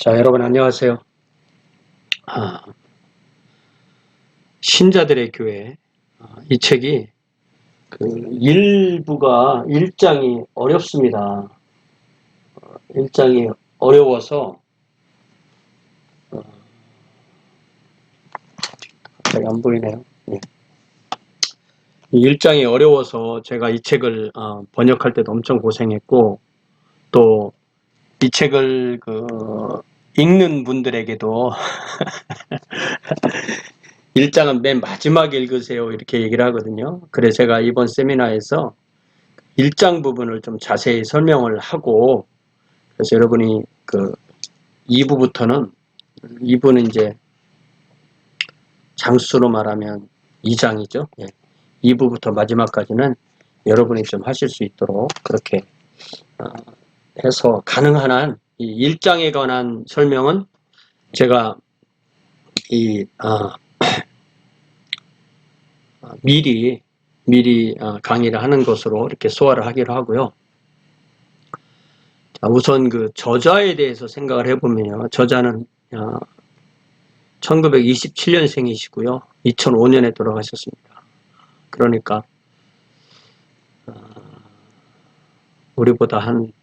자, 여러분 안녕하세요. 신자들의 교회. 이 책이 일부가 일장이 어렵습니다. 일장이 어려워서 갑자기 안 보이네요. 예. 이 일장이 어려워서 제가 이 책을 번역할 때도 엄청 고생했고, 또 이 책을 읽는 분들에게도 일장은 맨 마지막에 읽으세요 이렇게 얘기를 하거든요. 그래서 제가 이번 세미나에서 일장 부분을 좀 자세히 설명을 하고, 그래서 여러분이 2부부터는 2부는 이제 장수로 말하면 2장이죠. 예. 2부부터 마지막까지는 여러분이 좀 하실 수 있도록 그렇게 해서 가능한 한 이 1장에 관한 설명은 제가 미리 강의를 하는 것으로 이렇게 소화를 하기로 하고요. 자, 우선 저자에 대해서 생각을 해보면요. 저자는 1927년생이시고요. 2005년에 돌아가셨습니다. 그러니까 우리보다 한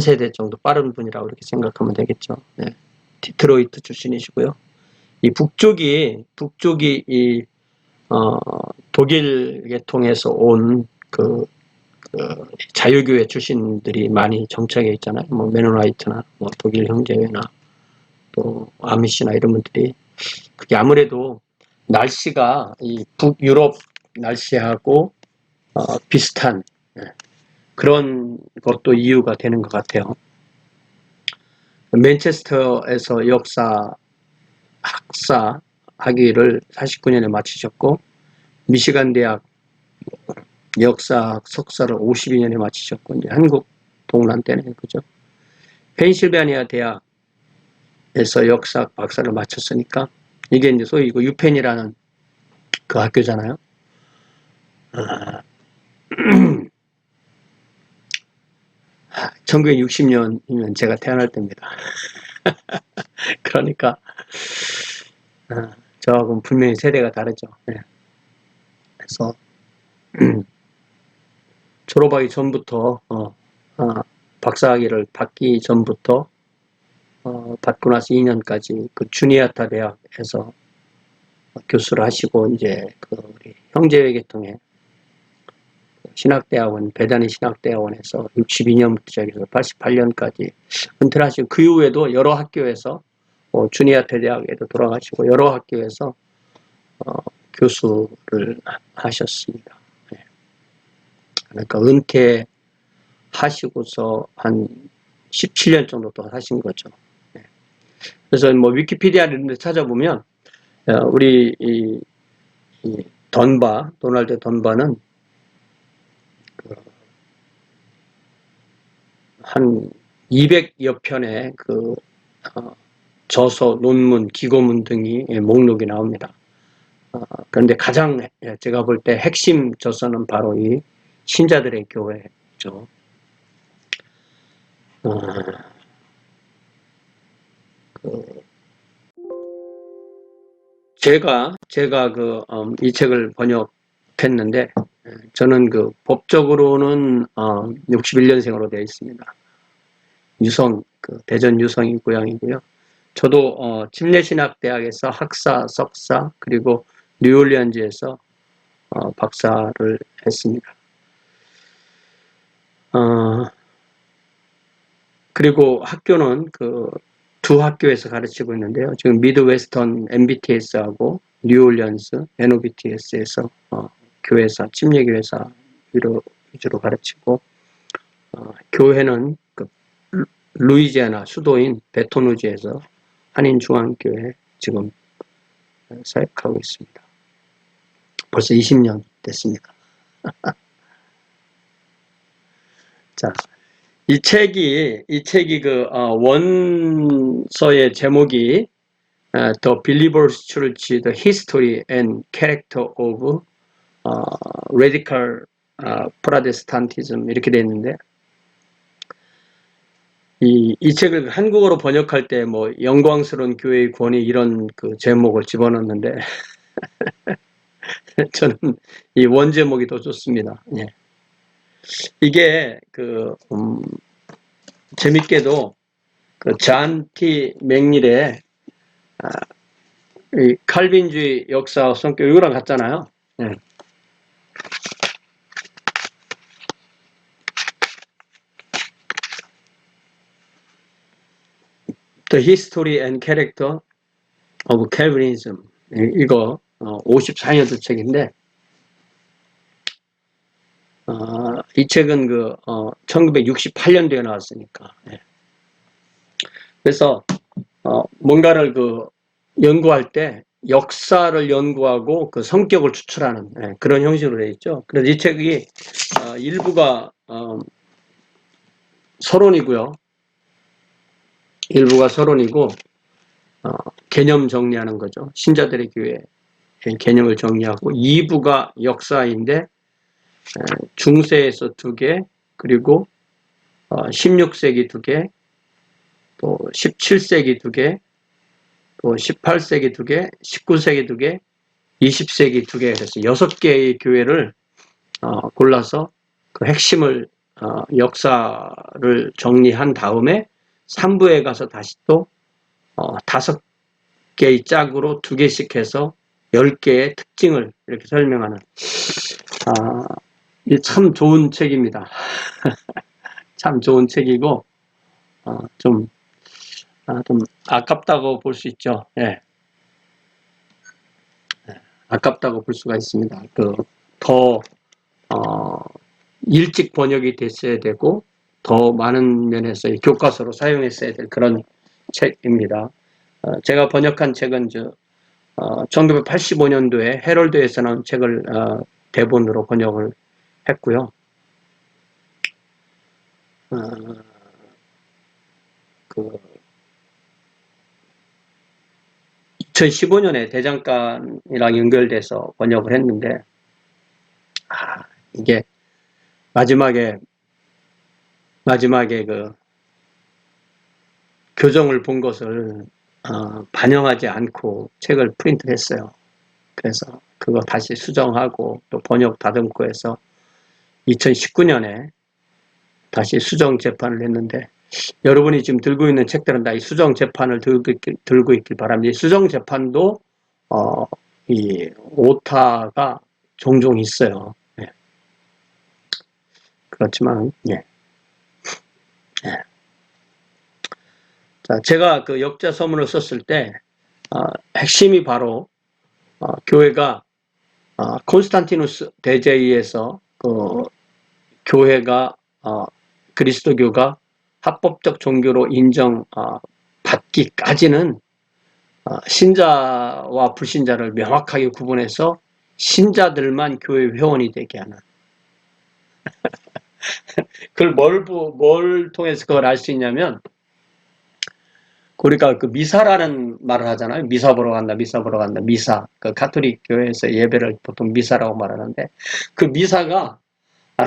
세대 정도 빠른 분이라고 이렇게 생각하면 되겠죠. 네. 디트로이트 출신이시고요. 이 북쪽이 독일 계통에서 온 자유교회 출신들이 많이 정착해 있잖아요. 뭐 메노나이트나 뭐 독일 형제회나 또 아미시나 이런 분들이, 그게 아무래도 날씨가 이 북유럽 날씨하고 비슷한 그런 것도 이유가 되는 것 같아요. 맨체스터에서 역사 학사 학위를 49년에 마치셨고, 미시간 대학 역사 석사를 52년에 마치셨고, 이제 한국 동란 때네, 그죠? 펜실베니아 대학에서 역사 박사를 마쳤으니까, 이게 이제 소위 유펜이라는 그 학교잖아요. 1960년이면 제가 태어날 때입니다. 그러니까 저하고는 분명히 세대가 다르죠. 네. 그래서 졸업하기 전부터 박사학위를 받기 전부터 받고 나서 2년까지 주니아타 대학에서 교수를 하시고, 이제 우리 형제회 계통의 신학대학원, 배단위 신학대학원에서 62년부터 시작해서 88년까지 은퇴를 하시고, 그 이후에도 여러 학교에서 주니아타 대학에도 돌아가시고 여러 학교에서 교수를 하셨습니다. 네. 그러니까 은퇴하시고서 한 17년 정도 더 하신 거죠. 네. 그래서 뭐 위키피디아 이런 데 찾아보면 우리 이 도널드 던바는 한 200여 편의 저서, 논문, 기고문 등이 목록이 나옵니다. 그런데 가장 제가 볼 때 핵심 저서는 바로 이 신자들의 교회죠. 제가 이 책을 번역했는데, 저는 법적으로는 61년생으로 되어 있습니다. 유성, 대전 유성이 고향이고요. 저도 침례신학대학에서 학사, 석사, 그리고 뉴올리언즈에서 박사를 했습니다. 그리고 학교는 두 학교에서 가르치고 있는데요. 지금 미드웨스턴 MBTS하고 뉴올리언스 NOBTS에서 교회사, 침례교회사 위주로 가르치고, 교회는 루이지애나 수도인 베톤우즈에서 한인중앙교회 지금 사역하고 있습니다. 벌써 20년 됐습니다. 자, 이 책이 원서의 제목이 The Believers Church: The History and Character of Radical Protestantism 이렇게 되어 있는데, 이 책을 한국어로 번역할 때 뭐 영광스러운 교회의 권위 이런 그 제목을 집어넣었는데 저는 이 원 제목이 더 좋습니다. 예. 이게 재밌게도 그 잔 T 맥닐의 이 칼빈주의 역사 성격 이거랑 같잖아요. 예. The History and Character of Calvinism 이거 54년도 책인데 이 책은 1968년도에 나왔으니까 예. 그래서 뭔가를 연구할 때 역사를 연구하고 그 성격을 추출하는 그런 형식으로 되어 있죠. 그래서 이 책이 일부가 서론이고요. 일부가 서론이고 개념 정리하는 거죠. 신자들의 교회 개념을 정리하고 2부가 역사인데 중세에서 2개 그리고 16세기 2개 또 17세기 2개 또 18세기 2개 19세기 2개 20세기 2개 그래서 6개의 교회를 골라서 그 핵심을 역사를 정리한 다음에 3부에 가서 다시 또 5개의 짝으로 2개씩 해서 10개의 특징을 이렇게 설명하는 참 좋은 책입니다. 참 좋은 책이고 좀 아깝다고 볼 수 있죠. 예. 아깝다고 볼 수가 있습니다. 더 일찍 번역이 됐어야 되고 더 많은 면에서 교과서로 사용했어야 될 그런 책입니다. 제가 번역한 책은 1985년도에 헤럴드에서 나온 책을 대본으로 번역을 했고요. 2015년에 대장간이랑 연결돼서 번역을 했는데 이게 마지막에 교정을 본 것을 반영하지 않고 책을 프린트했어요. 그래서 그거 다시 수정하고 또 번역 다듬고 해서 2019년에 다시 수정 재판을 했는데 여러분이 지금 들고 있는 책들은 다 이 수정 재판을 들고 있길 바랍니다. 이 수정 재판도 이 오타가 종종 있어요. 예. 그렇지만 예. 자, 제가 그 역자 서문을 썼을 때 핵심이 바로 교회가 콘스탄티누스 대제위에서 교회가 그리스도교가 합법적 종교로 인정받기까지는 신자와 불신자를 명확하게 구분해서 신자들만 교회 회원이 되게 하는 그걸 뭘 통해서 그걸 알 수 있냐면 우리가 그 미사라는 말을 하잖아요. 미사 보러 간다. 미사. 그 가톨릭 교회에서 예배를 보통 미사라고 말하는데 그 미사가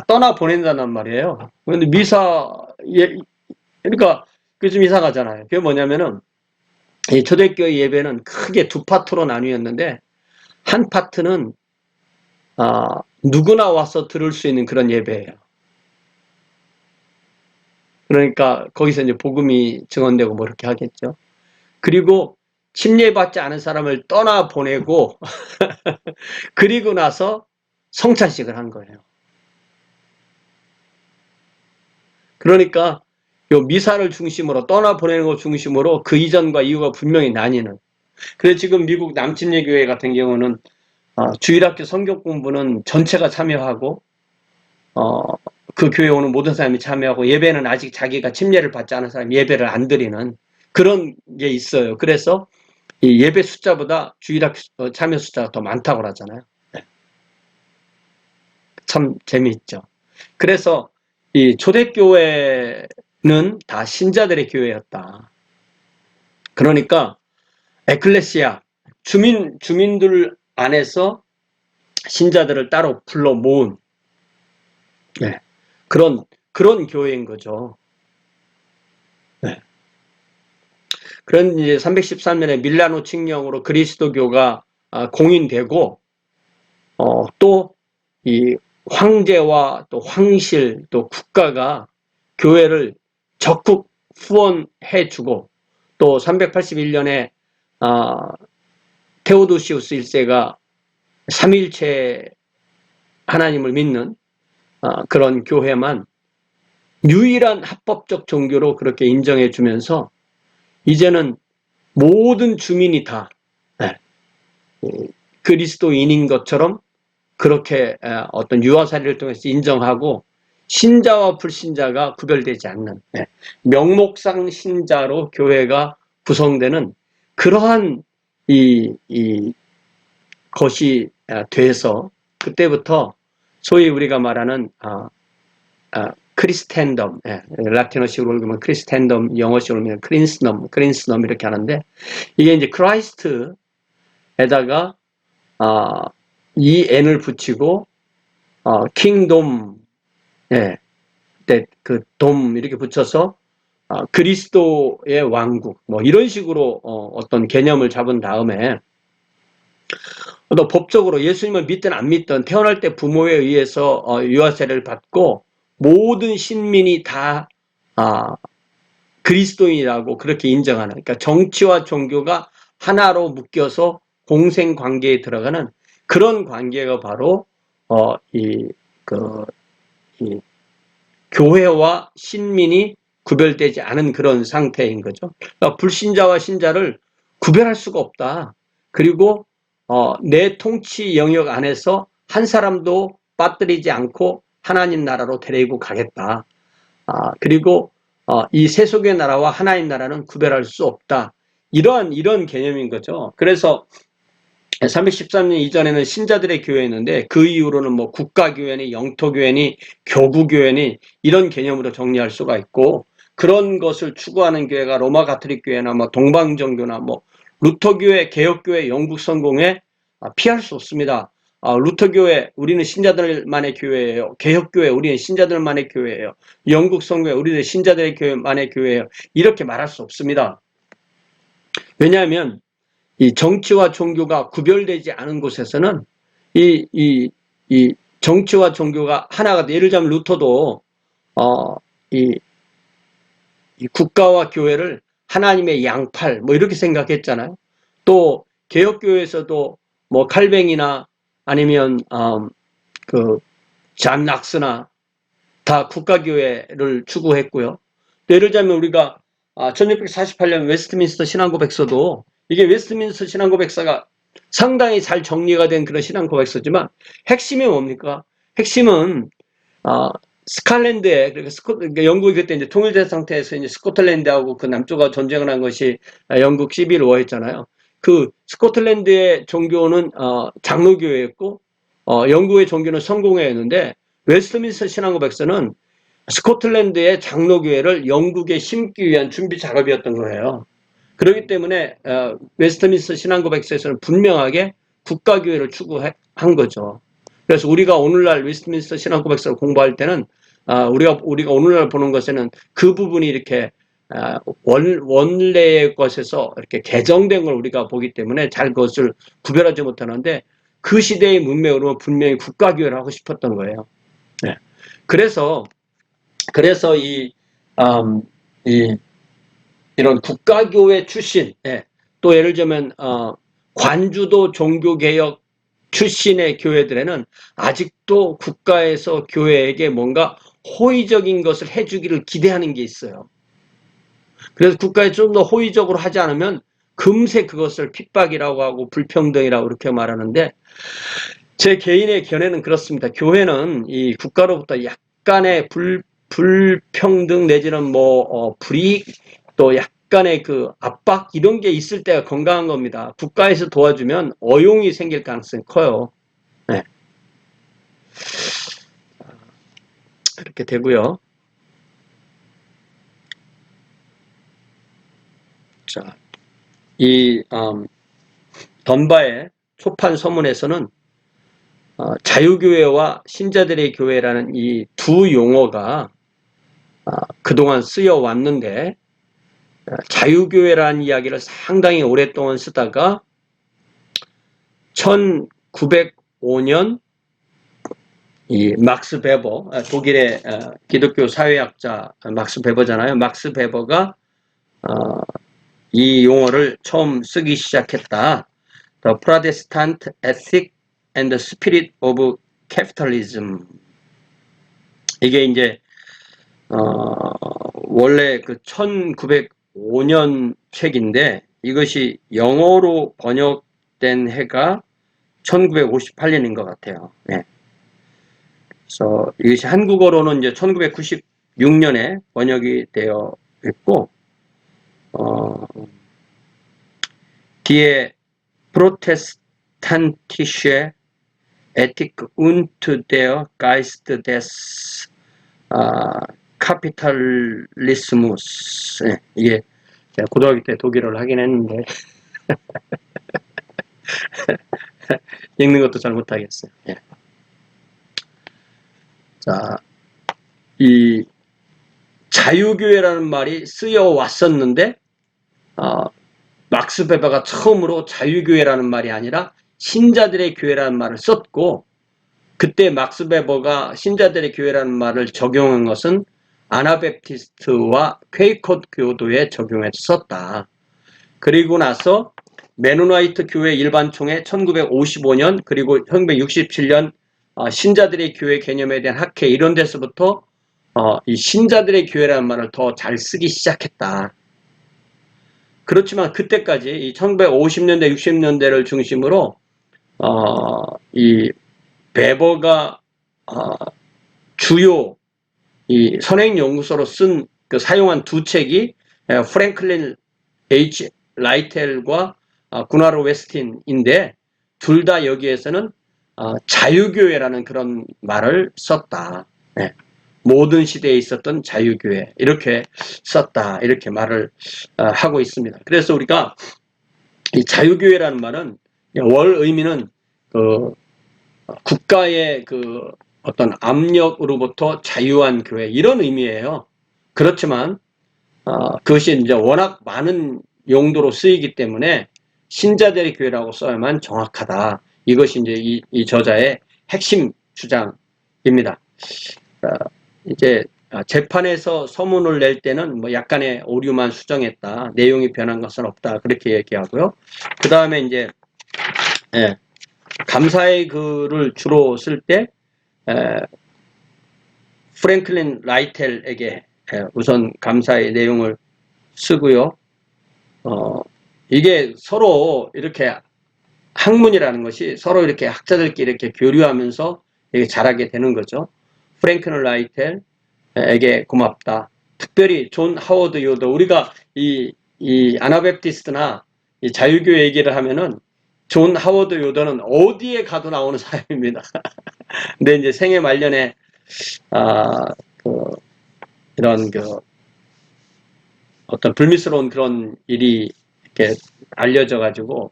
떠나 보낸다는 말이에요. 그런데 그러니까 요즘 이사 가잖아요. 그게 뭐냐면은 이 초대교회 예배는 크게 2파트로 나뉘었는데 한 파트는 누구나 와서 들을 수 있는 그런 예배예요. 그러니까 거기서 이제 복음이 증언되고 뭐 이렇게 하겠죠. 그리고 침례받지 않은 사람을 떠나 보내고 그리고 나서 성찬식을 한 거예요. 그러니까 요 미사를 중심으로 떠나 보내는 것 중심으로 그 이전과 이후가 분명히 나뉘는. 그래서 지금 미국 남침례교회 같은 경우는 주일학교 성경 공부는 전체가 참여하고 그 교회 오는 모든 사람이 참여하고 예배는 아직 자기가 침례를 받지 않은 사람이 예배를 안 드리는 그런 게 있어요. 그래서 이 예배 숫자보다 주일학교 참여 숫자가 더 많다고 하잖아요. 참 재미있죠. 그래서 이 초대교회는 다 신자들의 교회였다. 그러니까 에클레시아 주민들 안에서 신자들을 따로 불러 모은 그런 교회인 거죠. 그런 이제 313년에 밀라노 칙령으로 그리스도교가 공인되고, 또 이 황제와 또 황실 또 국가가 교회를 적극 후원해주고, 또 381년에 테오도시우스 1세가 삼위일체 하나님을 믿는 그런 교회만 유일한 합법적 종교로 그렇게 인정해 주면서 이제는 모든 주민이 다 그리스도인인 것처럼 그렇게 어떤 유아사리를 통해서 인정하고, 신자와 불신자가 구별되지 않는 명목상 신자로 교회가 구성되는 그러한 이 것이 돼서, 그때부터 소위 우리가 말하는 크리스텐덤, 라틴어식으로 읽으면 크리스텐덤, 영어식으로 읽으면 크린스넘 이렇게 하는데, 이게 이제 크라이스트에다가 이 n을 붙이고 킹돔, 그 돔 이렇게 붙여서 그리스도의 왕국, 뭐 이런 식으로 어떤 개념을 잡은 다음에, 또 법적으로 예수님을 믿든 안 믿든 태어날 때 부모에 의해서 유아세례를 받고 모든 신민이 다 그리스도인이라고 그렇게 인정하는, 그러니까 정치와 종교가 하나로 묶여서 공생 관계에 들어가는 그런 관계가 바로 이 교회와 신민이 구별되지 않은 그런 상태인 거죠. 그러니까 불신자와 신자를 구별할 수가 없다. 그리고 내 통치 영역 안에서 한 사람도 빠뜨리지 않고 하나님 나라로 데리고 가겠다. 그리고 이 세속의 나라와 하나님 나라는 구별할 수 없다. 이런 개념인 거죠. 그래서 313년 이전에는 신자들의 교회였는데, 그 이후로는 뭐 국가교회니 영토교회니 교구교회니 이런 개념으로 정리할 수가 있고, 그런 것을 추구하는 교회가 로마 가톨릭 교회나 뭐 동방정교나 뭐 루터교회, 개혁교회, 영국성공회 피할 수 없습니다. 루터교회 우리는 신자들만의 교회예요. 개혁교회 우리는 신자들만의 교회예요. 영국성교회 우리는 신자들의 교회만의 교회예요. 이렇게 말할 수 없습니다. 왜냐하면 이 정치와 종교가 구별되지 않은 곳에서는 이 정치와 종교가 하나가 돼. 예를 들자면 루터도 이 국가와 교회를 하나님의 양팔 뭐 이렇게 생각했잖아요. 또 개혁교회에서도 뭐 칼뱅이나 아니면 잔 락스나 다 국가교회를 추구했고요. 예를 들자면 우리가 1648년 웨스트민스터 신앙고백서도, 이게 웨스트민스터 신앙고백서가 상당히 잘 정리가 된 그런 신앙고백서지만 핵심이 뭡니까? 핵심은 스칼랜드에, 그러니까 영국이 그때 이제 통일된 상태에서 이제 스코틀랜드하고 그 남쪽과 전쟁을 한 것이 영국 시빌 워였잖아요. 그 스코틀랜드의 종교는 장로교회였고 영국의 종교는 성공회였는데, 웨스트민스터 신앙고백서는 스코틀랜드의 장로교회를 영국에 심기 위한 준비 작업이었던 거예요. 그렇기 때문에 웨스트민스터 신앙고백서에서는 분명하게 국가교회를 추구한 거죠. 그래서 우리가 오늘날 웨스트민스터 신앙고백서를 공부할 때는 우리가 오늘날 보는 것에는 그 부분이 이렇게 원래의 것에서 이렇게 개정된 걸 우리가 보기 때문에 잘 그것을 구별하지 못하는데, 그 시대의 문맥으로 분명히 국가교회를 하고 싶었던 거예요. 네. 그래서 이런 국가교회 출신, 또 예를 들면 관주도 종교개혁 출신의 교회들에는 아직도 국가에서 교회에게 뭔가 호의적인 것을 해주기를 기대하는 게 있어요. 그래서 국가에 좀 더 호의적으로 하지 않으면 금세 그것을 핍박이라고 하고 불평등이라고 그렇게 말하는데, 제 개인의 견해는 그렇습니다. 교회는 이 국가로부터 약간의 불평등 내지는 뭐 불이익, 또 약간의 그 압박 이런 게 있을 때가 건강한 겁니다. 국가에서 도와주면 어용이 생길 가능성이 커요. 네. 그렇게 되고요. 자, 이 던바의 초판 서문에서는 자유교회와 신자들의 교회라는 이 두 용어가 그동안 쓰여 왔는데, 자유교회라는 이야기를 상당히 오랫동안 쓰다가 1905년 이 막스 베버, 독일의 기독교 사회학자 막스 베버잖아요. 막스 베버가 이 용어를 처음 쓰기 시작했다. The Protestant Ethic and the Spirit of Capitalism. 이게 이제 원래 그 1905년 책인데 이것이 영어로 번역된 해가 1958년인 것 같아요. 네. 그래서 이것이 한국어로는 이제 1996년에 번역이 되어 있고, 뒤에 프로테스탄티슈의 에틱 und der Geist des 카피탈리스무스. 네, 이게 제가 고등학교 때 독일어를 하긴 했는데 읽는 것도 잘 못하겠어요. 예. 자, 이 자유교회라는 말이 쓰여 왔었는데 막스 베버가 처음으로 자유교회라는 말이 아니라 신자들의 교회라는 말을 썼고, 그때 막스 베버가 신자들의 교회라는 말을 적용한 것은 아나베프티스트와 퀘이커 교도에 적용해서 썼다. 그리고 나서 메노나이트 교회 일반총회 1955년 그리고 1967년 신자들의 교회 개념에 대한 학회 이런 데서부터 이 신자들의 교회라는 말을 더 잘 쓰기 시작했다. 그렇지만 그때까지 이 1950년대 60년대를 중심으로 이 베버가 주요 이 선행연구소로 사용한 두 책이 프랭클린 H. 라이텔과 구나로 웨스틴인데 둘 다 여기에서는 자유교회라는 그런 말을 썼다. 네. 모든 시대에 있었던 자유교회 이렇게 썼다. 이렇게 말을 하고 있습니다. 그래서 우리가 이 자유교회라는 말은 월 의미는 국가의 어떤 압력으로부터 자유한 교회 이런 의미예요. 그렇지만 그것이 이제 워낙 많은 용도로 쓰이기 때문에 신자들의 교회라고 써야만 정확하다. 이것이 이제 이 저자의 핵심 주장입니다. 이제 재판에서 서문을 낼 때는 뭐 약간의 오류만 수정했다. 내용이 변한 것은 없다. 그렇게 얘기하고요. 그 다음에 이제 감사의 글을 주로 쓸 때 프랭클린 라이텔에게 우선 감사의 내용을 쓰고요. 이게 서로 이렇게 학문이라는 것이 서로 이렇게 학자들끼리 이렇게 교류하면서 이게 잘하게 되는 거죠. 프랭클린 라이텔에게 고맙다. 특별히 존 하워드 요더, 우리가 이 아나베프티스트나 이 자유교회 얘기를 하면은 존 하워드 요더는 어디에 가도 나오는 사람입니다. 근데 이제 생애 말년에 이런 어떤 불미스러운 그런 일이 이렇게 알려져 가지고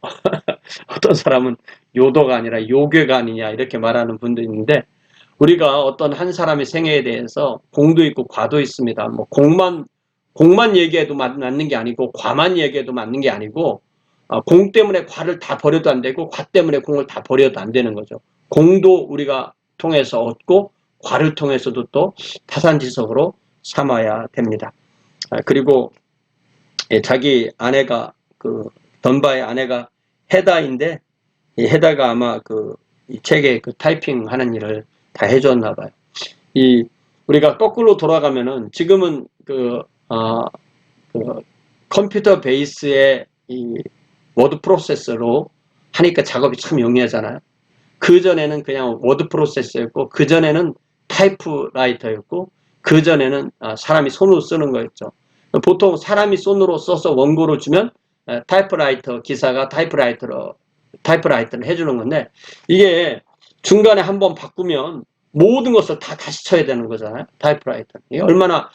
어떤 사람은 요도가 아니라 요괴가 아니냐 이렇게 말하는 분도 있는데, 우리가 어떤 한 사람의 생애에 대해서 공도 있고 과도 있습니다. 뭐 공만 얘기해도 맞는 게 아니고 과만 얘기해도 맞는 게 아니고, 공 때문에 과를 다 버려도 안 되고 과 때문에 공을 다 버려도 안 되는 거죠. 공도 우리가 통해서 얻고 과를 통해서도 또 타산지석으로 삼아야 됩니다. 그리고 자기 아내가 던바의 아내가 헤다인데, 이 헤다가 아마 이 책에 타이핑 하는 일을 다 해줬나 봐요. 우리가 거꾸로 돌아가면은 지금은 컴퓨터 베이스의 이 워드 프로세서로 하니까 작업이 참 용이하잖아요. 그전에는 그냥 워드 프로세서였고, 그전에는 타이프라이터였고, 그전에는 사람이 손으로 쓰는 거였죠. 보통 사람이 손으로 써서 원고를 주면 타이프라이터 기사가 타이프라이터를 해주는 건데, 이게 중간에 한번 바꾸면 모든 것을 다 다시 쳐야 되는 거잖아요. 타이프라이터. 이게 얼마나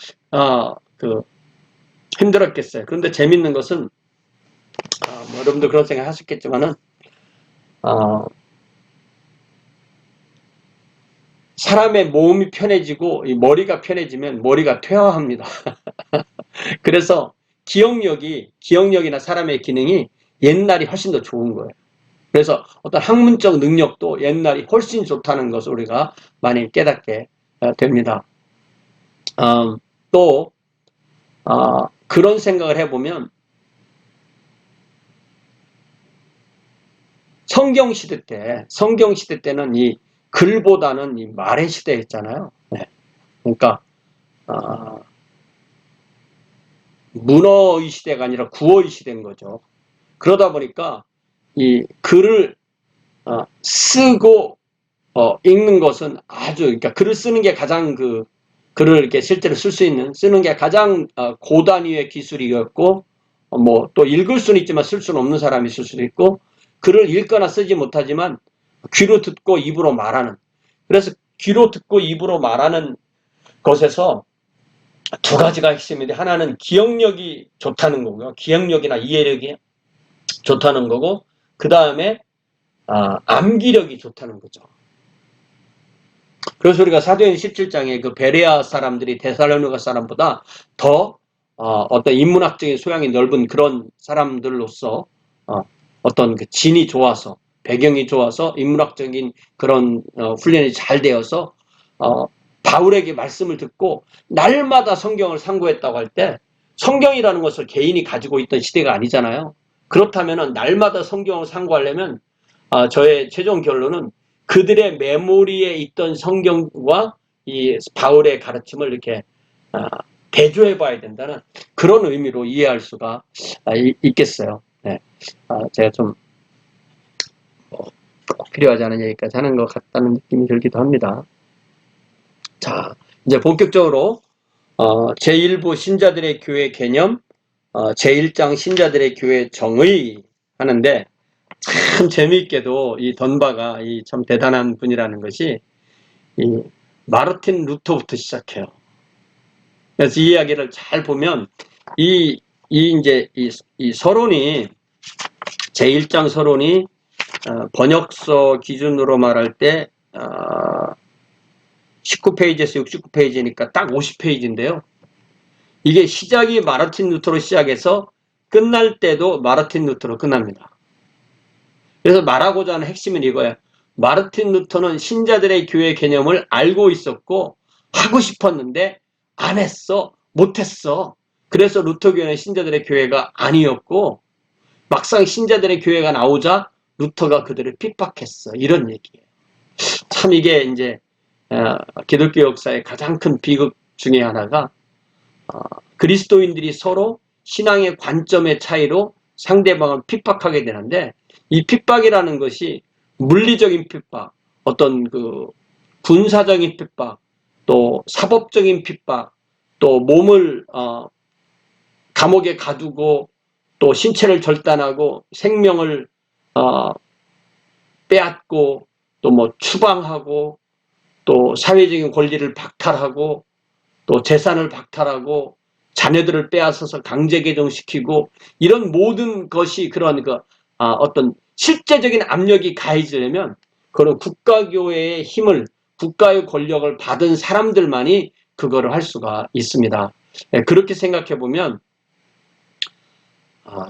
힘들었겠어요. 그런데 재밌는 것은 뭐 여러분도 그런 생각 하셨겠지만은 사람의 몸이 편해지고 이 머리가 편해지면 머리가 퇴화합니다. 그래서 기억력이나 사람의 기능이 옛날이 훨씬 더 좋은 거예요. 그래서 어떤 학문적 능력도 옛날이 훨씬 좋다는 것을 우리가 많이 깨닫게 됩니다. 또 그런 생각을 해보면 성경 시대 때는 이 글보다는 이 말의 시대였잖아요. 네. 그러니까 문어의 시대가 아니라 구어의 시대인 거죠. 그러다 보니까 이 글을 쓰고 읽는 것은 아주, 그러니까 글을 쓰는 게 가장 글을 이렇게 실제로 쓰는 게 가장 고단위의 기술이었고, 뭐 또 읽을 수는 있지만 쓸 수는 없는 사람이 있을 수도 있고, 글을 읽거나 쓰지 못하지만 귀로 듣고 입으로 말하는. 그래서 귀로 듣고 입으로 말하는 것에서 두 가지가 핵심인데, 하나는 기억력이 좋다는 거고요. 기억력이나 이해력이 좋다는 거고, 그 다음에 암기력이 좋다는 거죠. 그래서 우리가 사도행 17장에 그 베레아 사람들이 데살로니가 사람보다 더 어떤 인문학적인 소양이 넓은 그런 사람들로서 어떤 그 진이 좋아서, 배경이 좋아서 인문학적인 그런 훈련이 잘 되어서 바울에게 말씀을 듣고 날마다 성경을 상고했다고 할 때, 성경이라는 것을 개인이 가지고 있던 시대가 아니잖아요. 그렇다면 날마다 성경을 상고하려면 저의 최종 결론은 그들의 메모리에 있던 성경과 이 바울의 가르침을 이렇게 대조해 봐야 된다는 그런 의미로 이해할 수가 있겠어요. 네. 제가 좀 필요하지 않은 얘기까지 하는 것 같다는 느낌이 들기도 합니다. 자, 이제 본격적으로 제1부 신자들의 교회 개념, 제1장 신자들의 교회 정의 하는데, 참 재미있게도 이 던바가 참 대단한 분이라는 것이 이 마르틴 루터부터 시작해요. 그래서 이 이야기를 잘 보면 이 서론이, 제1장 서론이 번역서 기준으로 말할 때 19페이지에서 69페이지니까 딱 50페이지인데요. 이게 시작이 마르틴 루터로 시작해서 끝날 때도 마르틴 루터로 끝납니다. 그래서 말하고자 하는 핵심은 이거예요. 마르틴 루터는 신자들의 교회 개념을 알고 있었고 하고 싶었는데 안 했어, 못했어. 그래서 루터교회는 신자들의 교회가 아니었고, 막상 신자들의 교회가 나오자 루터가 그들을 핍박했어. 이런 얘기예요. 참 이게 이제 기독교 역사의 가장 큰 비극 중에 하나가 그리스도인들이 서로 신앙의 관점의 차이로 상대방을 핍박하게 되는데, 이 핍박이라는 것이 물리적인 핍박, 어떤 군사적인 핍박, 또 사법적인 핍박, 또 몸을 감옥에 가두고 또 신체를 절단하고 생명을 빼앗고 또 뭐 추방하고 또 사회적인 권리를 박탈하고 또 재산을 박탈하고 자녀들을 빼앗아서 강제 개종시키고, 이런 모든 것이 그런 어떤 실제적인 압력이 가해지려면 그런 국가교회의 힘을, 국가의 권력을 받은 사람들만이 그거를 할 수가 있습니다. 그렇게 생각해 보면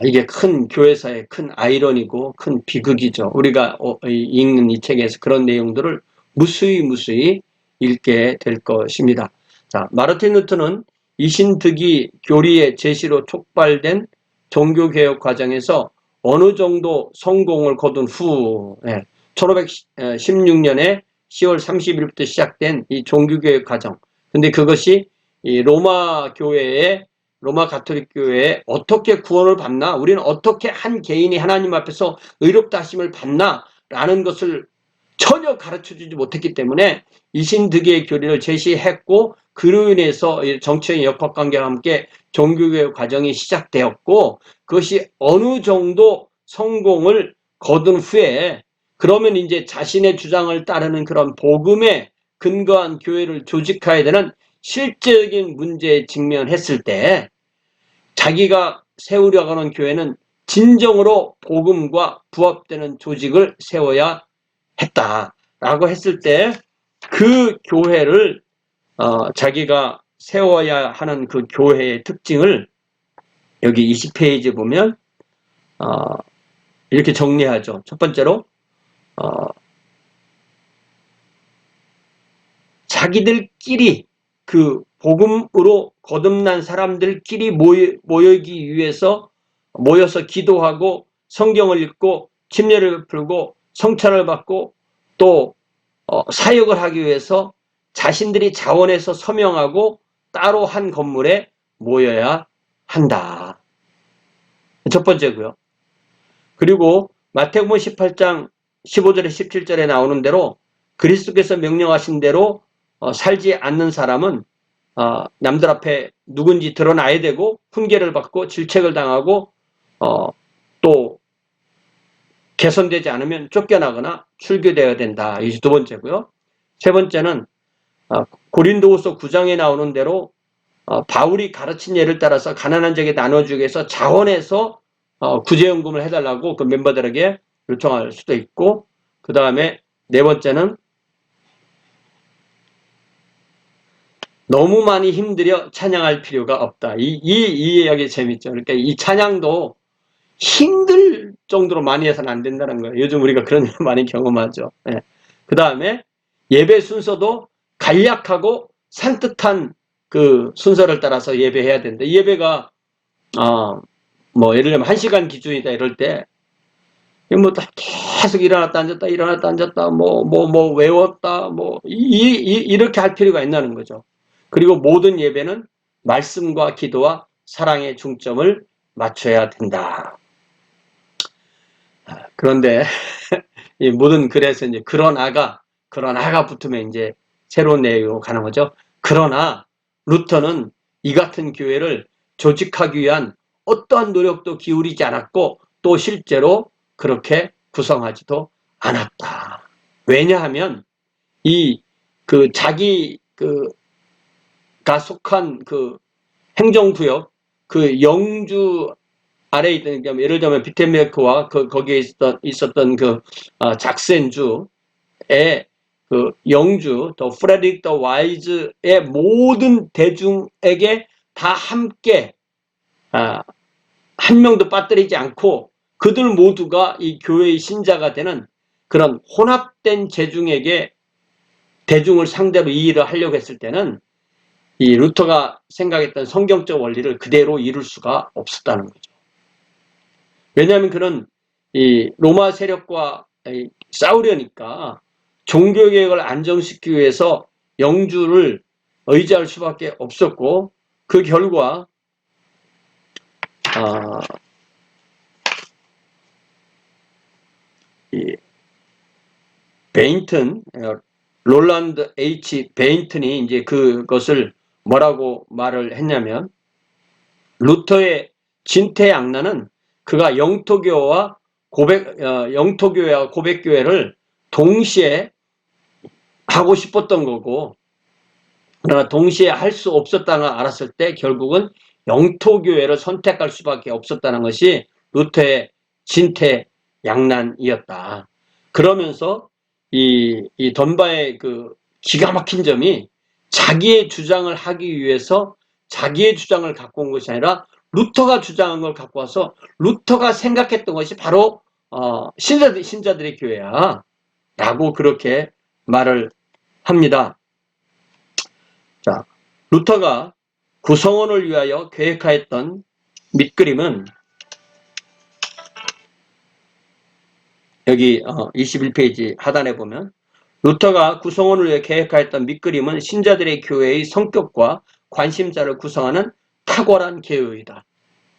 이게 큰 교회사의 큰 아이러니고 큰 비극이죠. 우리가 읽는 이 책에서 그런 내용들을 무수히 읽게 될 것입니다. 자, 마르틴 루터는 이신득이 교리의 제시로 촉발된 종교개혁 과정에서 어느 정도 성공을 거둔 후 1516년에 10월 30일부터 시작된 이 종교개혁 과정, 근데 그것이 이 로마 가톨릭 교회에 어떻게 구원을 받나, 우리는 어떻게 한 개인이 하나님 앞에서 의롭다 하심을 받나 라는 것을 전혀 가르쳐주지 못했기 때문에 이신득의 교리를 제시했고, 그로 인해서 정치적인 역학관계와 함께 종교개혁 과정이 시작되었고, 그것이 어느 정도 성공을 거둔 후에 그러면 이제 자신의 주장을 따르는 그런 복음에 근거한 교회를 조직해야 되는 실제적인 문제에 직면했을 때 자기가 세우려고 하는 교회는 진정으로 복음과 부합되는 조직을 세워야 했다라고 했을 때, 그 교회를 자기가 세워야 하는 그 교회의 특징을 여기 20페이지 보면 이렇게 정리하죠. 첫 번째로 자기들끼리 그 복음으로 거듭난 사람들끼리 모이기 위해서 모여서 기도하고 성경을 읽고 침례를 베풀고 성찬을 받고 또 사역을 하기 위해서 자신들이 자원해서 서명하고 따로 한 건물에 모여야 한다. 첫 번째고요. 그리고 마태복음 18장 15절에 17절에 나오는 대로 그리스도께서 명령하신 대로 살지 않는 사람은 남들 앞에 누군지 드러나야 되고 훈계를 받고 질책을 당하고 또 개선되지 않으면 쫓겨나거나 출교되어야 된다. 이게 두 번째고요. 세 번째는 고린도후서 9장에 나오는 대로 바울이 가르친 예를 따라서 가난한 자에게 나눠주기 위해서 자원해서 구제연금을 해달라고 그 멤버들에게 요청할 수도 있고, 그 다음에 네 번째는 너무 많이 힘들여 찬양할 필요가 없다. 이 이야기 재밌죠. 그러니까 이 찬양도 힘들 정도로 많이 해서는 안 된다는 거예요. 요즘 우리가 그런 일 많이 경험하죠. 네. 그 다음에 예배 순서도 간략하고 산뜻한 그 순서를 따라서 예배해야 된다. 이 예배가 뭐 예를 들면 1시간 기준이다 이럴 때 뭐 계속 일어났다 앉았다 일어났다 앉았다 뭐 외웠다 이렇게 할 필요가 있다는 거죠. 그리고 모든 예배는 말씀과 기도와 사랑의 중점을 맞춰야 된다. 그런데 이 모든 글에서 이제 그러나가 붙으면 이제 새로운 내용으로 가는 거죠. 그러나 루터는 이 같은 교회를 조직하기 위한 어떠한 노력도 기울이지 않았고 또 실제로 그렇게 구성하지도 않았다. 왜냐하면 자기가 속한 그 행정구역, 그 영주 아래에 있던, 예를 들면 비텐베르크와 거기에 있었던 그 작센주의 그 영주, 더 프레드릭 더 와이즈의 모든 대중에게 다 함께 한 명도 빠뜨리지 않고 그들 모두가 이 교회의 신자가 되는 그런 혼합된 대중을 상대로 이 일을 하려고 했을 때는 이 루터가 생각했던 성경적 원리를 그대로 이룰 수가 없었다는 거죠. 왜냐하면 그런 이 로마 세력과 싸우려니까 종교개혁을 안정시키기 위해서 영주를 의지할 수밖에 없었고, 그 결과 베인튼, 롤란드 H. 베인튼이 이제 그것을 뭐라고 말을 했냐면, 루터의 진퇴양난은 그가 영토교회와 고백교회를 동시에 하고 싶었던 거고, 그러나 동시에 할 수 없었다는 걸 알았을 때 결국은 영토교회를 선택할 수밖에 없었다는 것이 루터의 진퇴양난이었다. 그러면서 이 던바의 그 기가 막힌 점이 자기의 주장을 하기 위해서 자기의 주장을 갖고 온 것이 아니라 루터가 주장한 걸 갖고 와서 루터가 생각했던 것이 바로 신자들의 교회야 라고 그렇게 말을 합니다. 자, 루터가 구성원을 위하여 계획하였던 밑그림은 여기 21페이지 하단에 보면, 루터가 구성원을 위해 계획하였던 밑그림은 신자들의 교회의 성격과 관심사를 구성하는 탁월한 계획이다.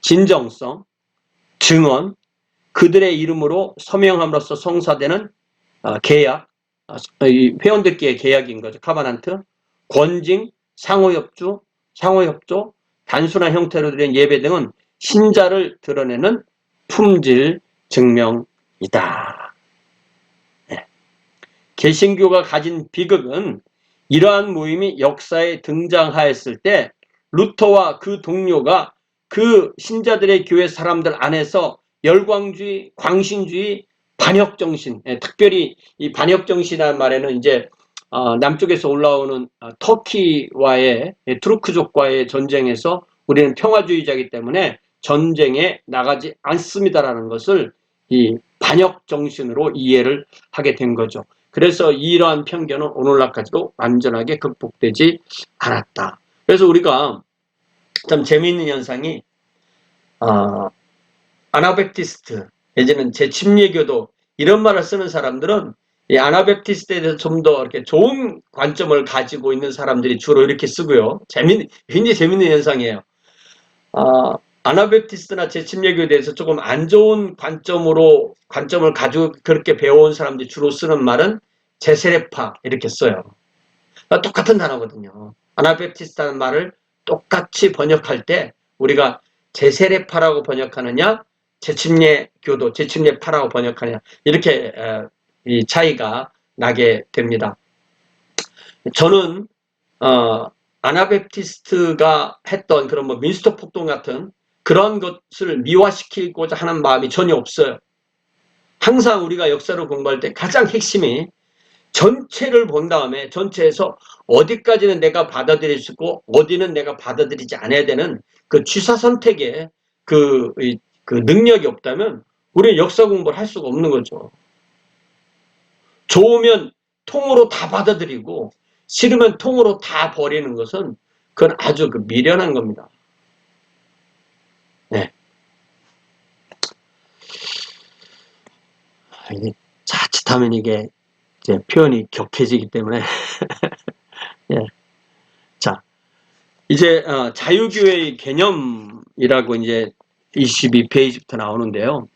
진정성, 증언, 그들의 이름으로 서명함으로써 성사되는 계약, 회원들끼리의 계약인 거죠. 카바난트, 권징, 상호협조, 단순한 형태로 드린 예배 등은 신자를 드러내는 품질 증명이다. 네. 개신교가 가진 비극은 이러한 모임이 역사에 등장하였을 때 루터와 그 동료가 그 신자들의 교회 사람들 안에서 열광주의, 광신주의, 반역정신, 특별히 이 반역정신이라는 말에는 이제 남쪽에서 올라오는 터키와의 투르크족과의 전쟁에서 우리는 평화주의자이기 때문에 전쟁에 나가지 않습니다라는 것을 이 반역 정신으로 이해를 하게 된 거죠. 그래서 이러한 편견은 오늘날까지도 완전하게 극복되지 않았다. 그래서 우리가 참 재미있는 현상이 아나베프티스트 예전에는 제침례교도 이런 말을 쓰는 사람들은 이 아나베프티스트에 대해서 좀 더 이렇게 좋은 관점을 가지고 있는 사람들이 주로 이렇게 쓰고요. 굉장히 재밌는 현상이에요. 아나베프티스트나 제침례교에 대해서 조금 안 좋은 관점을 가지고 그렇게 배워온 사람들이 주로 쓰는 말은 제세례파 이렇게 써요. 똑같은 단어거든요. 아나베프티스트라는 말을 똑같이 번역할 때 우리가 제세례파라고 번역하느냐 제침례교도 제침례파라고 번역하느냐 이렇게 이 차이가 나게 됩니다. 저는 아나베프티스트가 했던 그런 뭐 민스터 폭동 같은 그런 것을 미화시키고자 하는 마음이 전혀 없어요. 항상 우리가 역사를 공부할 때 가장 핵심이 전체를 본 다음에 전체에서 어디까지는 내가 받아들일 수 있고 어디는 내가 받아들이지 않아야 되는 그 취사 선택에 그 능력이 없다면 우리는 역사 공부를 할 수가 없는 거죠. 좋으면 통으로 다 받아들이고 싫으면 통으로 다 버리는 것은 그건 아주 미련한 겁니다. 네. 자칫하면 이게 이제 표현이 격해지기 때문에 예. 자, 이제 자유교회의 개념이라고 이제 22페이지부터 나오는데요.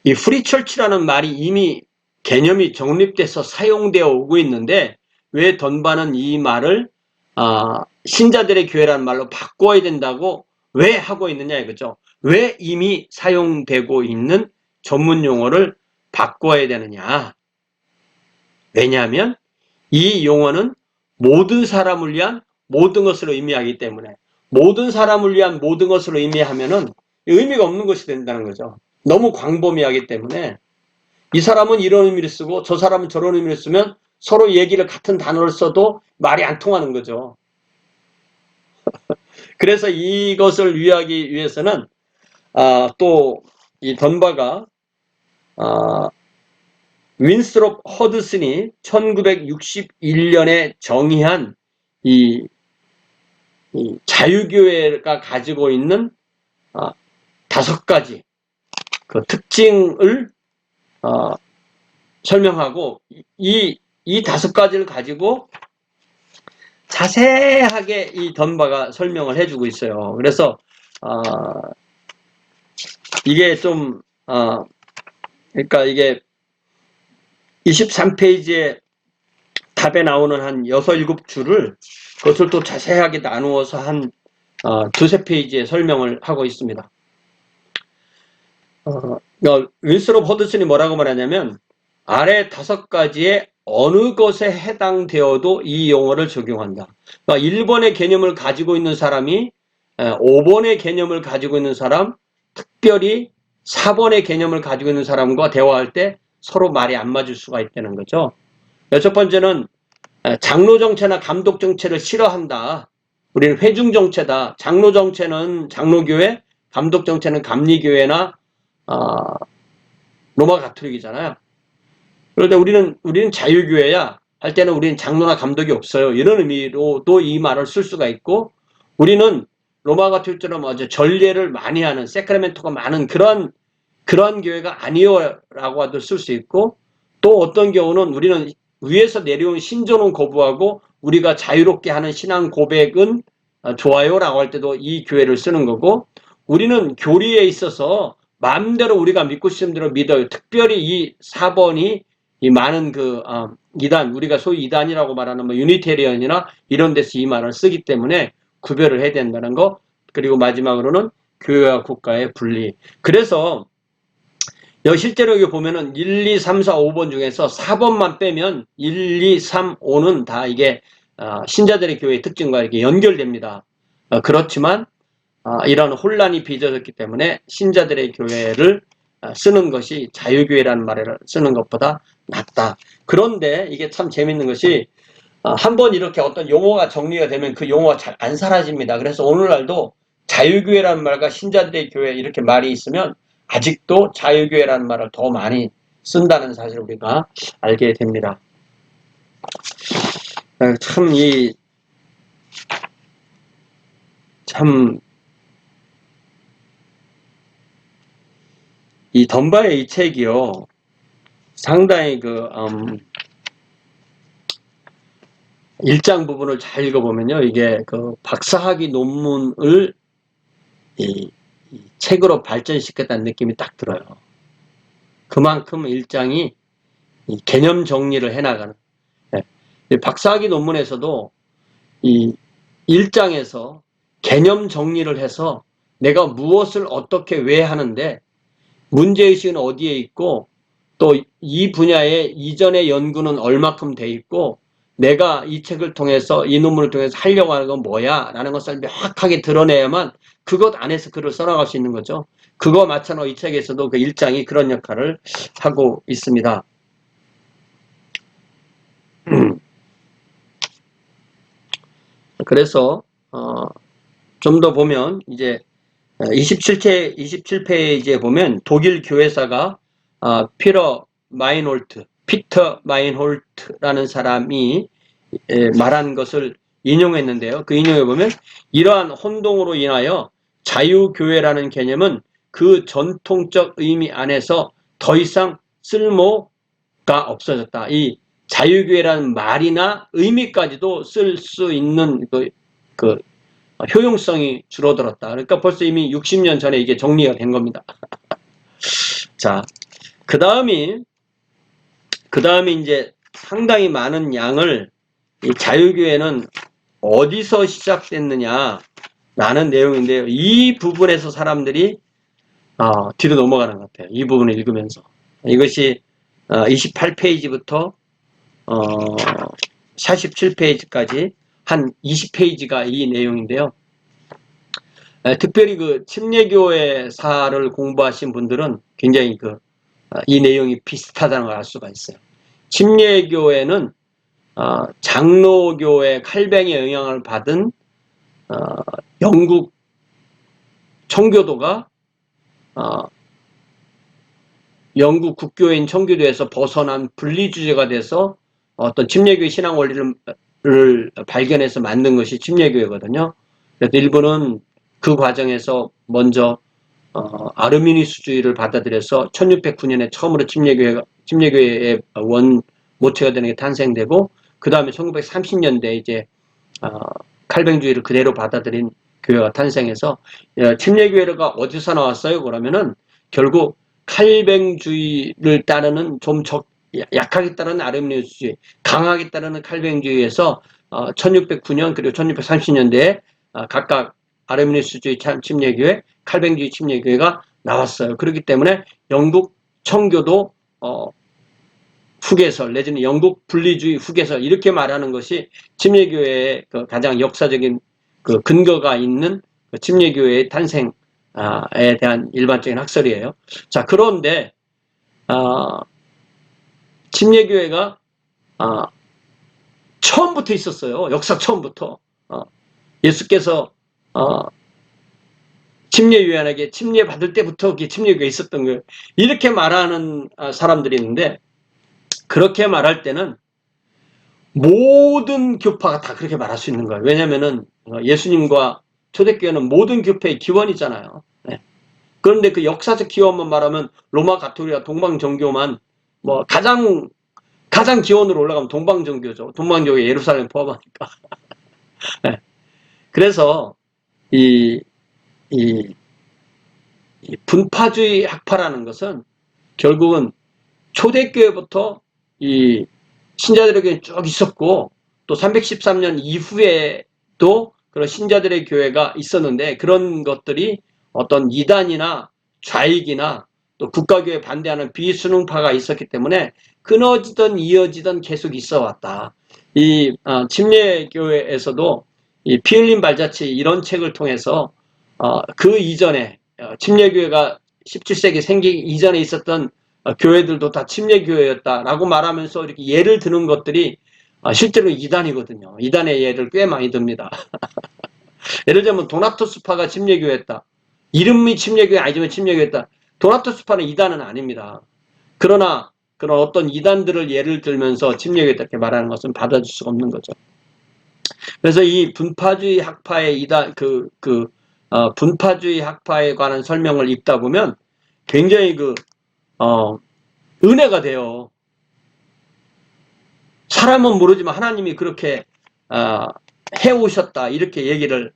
이 프리처치라는 말이 이미 개념이 정립돼서 사용되어 오고 있는데 왜 던바는 이 말을 신자들의 교회라는 말로 바꿔야 된다고 왜 하고 있느냐 이거죠. 왜 이미 사용되고 있는 전문 용어를 바꿔야 되느냐. 왜냐하면 이 용어는 모든 사람을 위한 모든 것으로 의미하기 때문에 모든 사람을 위한 모든 것으로 의미하면은 의미가 없는 것이 된다는 거죠. 너무 광범위하기 때문에 이 사람은 이런 의미를 쓰고 저 사람은 저런 의미를 쓰면 서로 얘기를 같은 단어를 써도 말이 안 통하는 거죠. 그래서 이것을 위하기 위해서는 또 이 던바가 윈스롭 허드슨이 1961년에 정의한 이 자유교회가 가지고 있는 5가지 그 특징을 설명하고 이 5가지를 가지고 자세하게 이 던바가 설명을 해주고 있어요. 그래서 이게 좀 그러니까 이게 23페이지에 답에 나오는 한 6, 7줄을 그것을 또 자세하게 나누어서 한 두세 페이지에 설명을 하고 있습니다. 윈스롭 허드슨이 뭐라고 말하냐면 아래 5가지의 어느 것에 해당되어도 이 용어를 적용한다. 그러니까 1번의 개념을 가지고 있는 사람이 5번의 개념을 가지고 있는 사람, 특별히 4번의 개념을 가지고 있는 사람과 대화할 때 서로 말이 안 맞을 수가 있다는 거죠. 첫 번째는 장로 정체나 감독 정체를 싫어한다. 우리는 회중 정체다. 장로 정체는 장로교회, 감독 정체는 감리교회나 로마 가톨릭이잖아요. 그런데 우리는 자유교회야 할 때는 우리는 장로나 감독이 없어요. 이런 의미로도 이 말을 쓸 수가 있고 우리는 로마 가톨릭처럼 전례를 많이 하는 세크라멘토가 많은 그런 교회가 아니요라고 하도 쓸 수 있고 또 어떤 경우는 우리는 위에서 내려온 신조는 거부하고 우리가 자유롭게 하는 신앙 고백은 좋아요라고 할 때도 이 교회를 쓰는 거고 우리는 교리에 있어서 마음대로 우리가 믿고 싶은 대로 믿어요. 특별히 이 4번이 이 많은 이단 우리가 소위 이단이라고 말하는 유니테리언이나 이런 데서 이 말을 쓰기 때문에 구별을 해야 된다는 거. 그리고 마지막으로는 교회와 국가의 분리. 그래서 여기 실제로 여기 보면은 1, 2, 3, 4, 5번 중에서 4번만 빼면 1, 2, 3, 5는 다 이게 신자들의 교회의 특징과 이렇게 연결됩니다. 그렇지만 이런 혼란이 빚어졌기 때문에 신자들의 교회를 쓰는 것이 자유교회라는 말을 쓰는 것보다 낫다. 그런데 이게 참 재밌는 것이 한번 이렇게 어떤 용어가 정리가 되면 그 용어가 잘 안 사라집니다. 그래서 오늘날도 자유교회라는 말과 신자들의 교회 이렇게 말이 있으면 아직도 자유교회라는 말을 더 많이 쓴다는 사실을 우리가 알게 됩니다. 이 덤바의 이 책이요, 상당히 1장 부분을 잘 읽어보면요, 이게 박사학위 논문을 이 책으로 발전시켰다는 느낌이 딱 들어요. 그만큼 1장이 개념 정리를 해나가는. 박사학위 논문에서도 이 1장에서 개념 정리를 해서 내가 무엇을 어떻게 왜 하는데 문제의식은 어디에 있고 또 이 분야의 이전의 연구는 얼마큼 돼 있고 내가 이 책을 통해서 이 논문을 통해서 하려고 하는 건 뭐야 라는 것을 명확하게 드러내야만 그것 안에서 글을 써나갈 수 있는 거죠. 그거 마찬가지로 이 책에서도 그 1장이 그런 역할을 하고 있습니다. 그래서 좀 더 보면 이제 27페이지에 보면 독일 교회사가 피터 마인홀트라는 사람이 말한 것을 인용했는데요. 그 인용에 보면 이러한 혼동으로 인하여 자유교회라는 개념은 그 전통적 의미 안에서 더 이상 쓸모가 없어졌다. 이 자유교회라는 말이나 의미까지도 쓸 수 있는 그 효용성이 줄어들었다. 그러니까 벌써 이미 60년 전에 이게 정리가 된 겁니다. 자, 그 다음에 이제 상당히 많은 양을 이 자유교회는 어디서 시작됐느냐라는 내용인데요. 이 부분에서 사람들이 뒤로 넘어가는 것 같아요. 이 부분을 읽으면서. 이것이 28페이지부터 47페이지까지 한 20페이지가 이 내용인데요. 특별히 그 침례교회사를 공부하신 분들은 굉장히 이 내용이 비슷하다는 걸 알 수가 있어요. 침례교회는 장로교회 칼뱅의 영향을 받은 영국 청교도가 영국 국교인 청교도에서 벗어난 분리주제가 돼서 어떤 침례교회 신앙 원리를 발견해서 만든 것이 침례교회거든요. 그래서 일본은 그 과정에서 먼저 아르미니스주의를 받아들여서 1609년에 처음으로 침례교회의 모체가 되는 게 탄생되고 그 다음에 1930년대에 이제 칼뱅주의를 그대로 받아들인 교회가 탄생해서 침례교회가 어디서 나왔어요? 그러면은 결국 칼뱅주의를 따르는 약하게 따르는 아르미니스주의, 강하게 따르는 칼뱅주의에서 1609년 그리고 1630년대에 각각 아르미니스주의 침례교회, 칼뱅주의 침례교회가 나왔어요. 그렇기 때문에 영국 청교도 후계설 내지는 영국 분리주의 후계설 이렇게 말하는 것이 침례교회의 가장 역사적인 근거가 있는 침례교회의 탄생에 대한 일반적인 학설이에요. 자, 그런데 침례교회가 처음부터 있었어요. 역사 처음부터. 예수께서 침례 요한에게 침례 받을 때부터 침례교회가 있었던 거예요. 이렇게 말하는 사람들이 있는데 그렇게 말할 때는 모든 교파가 다 그렇게 말할 수 있는 거예요. 왜냐하면은 예수님과 초대교회는 모든 교파의 기원이잖아요. 네. 그런데 그 역사적 기원만 말하면 로마 가톨릭과 동방정교만 뭐 가장 기원으로 올라가면 동방정교죠. 동방정교 예루살렘 포함하니까. 네. 그래서 이 분파주의 학파라는 것은 결국은 초대교회부터 이 신자들에게 쭉 있었고 또 313년 이후에도 그런 신자들의 교회가 있었는데 그런 것들이 어떤 이단이나 좌익이나 또 국가교회 반대하는 비순응파가 있었기 때문에 끊어지던 이어지던 계속 있어 왔다. 이 침례교회에서도 이 피 흘린 발자취 이런 책을 통해서 그 이전에 침례교회가 17세기 생기기 이전에 있었던 교회들도 다 침례교회였다라고 말하면서 이렇게 예를 드는 것들이 실제로 이단이거든요. 이단의 예를 꽤 많이 듭니다. 예를 들면 도나토스파가 침례교회였다. 이름이 침례교회 아니지만 침례교회였다. 도나토스파는 이단은 아닙니다. 그러나 그런 어떤 이단들을 예를 들면서 침례교회다 이렇게 말하는 것은 받아줄 수가 없는 거죠. 그래서 이 분파주의 학파의 이단 분파주의 학파에 관한 설명을 읽다 보면 굉장히 은혜가 돼요. 사람은 모르지만 하나님이 그렇게 해오셨다 이렇게 얘기를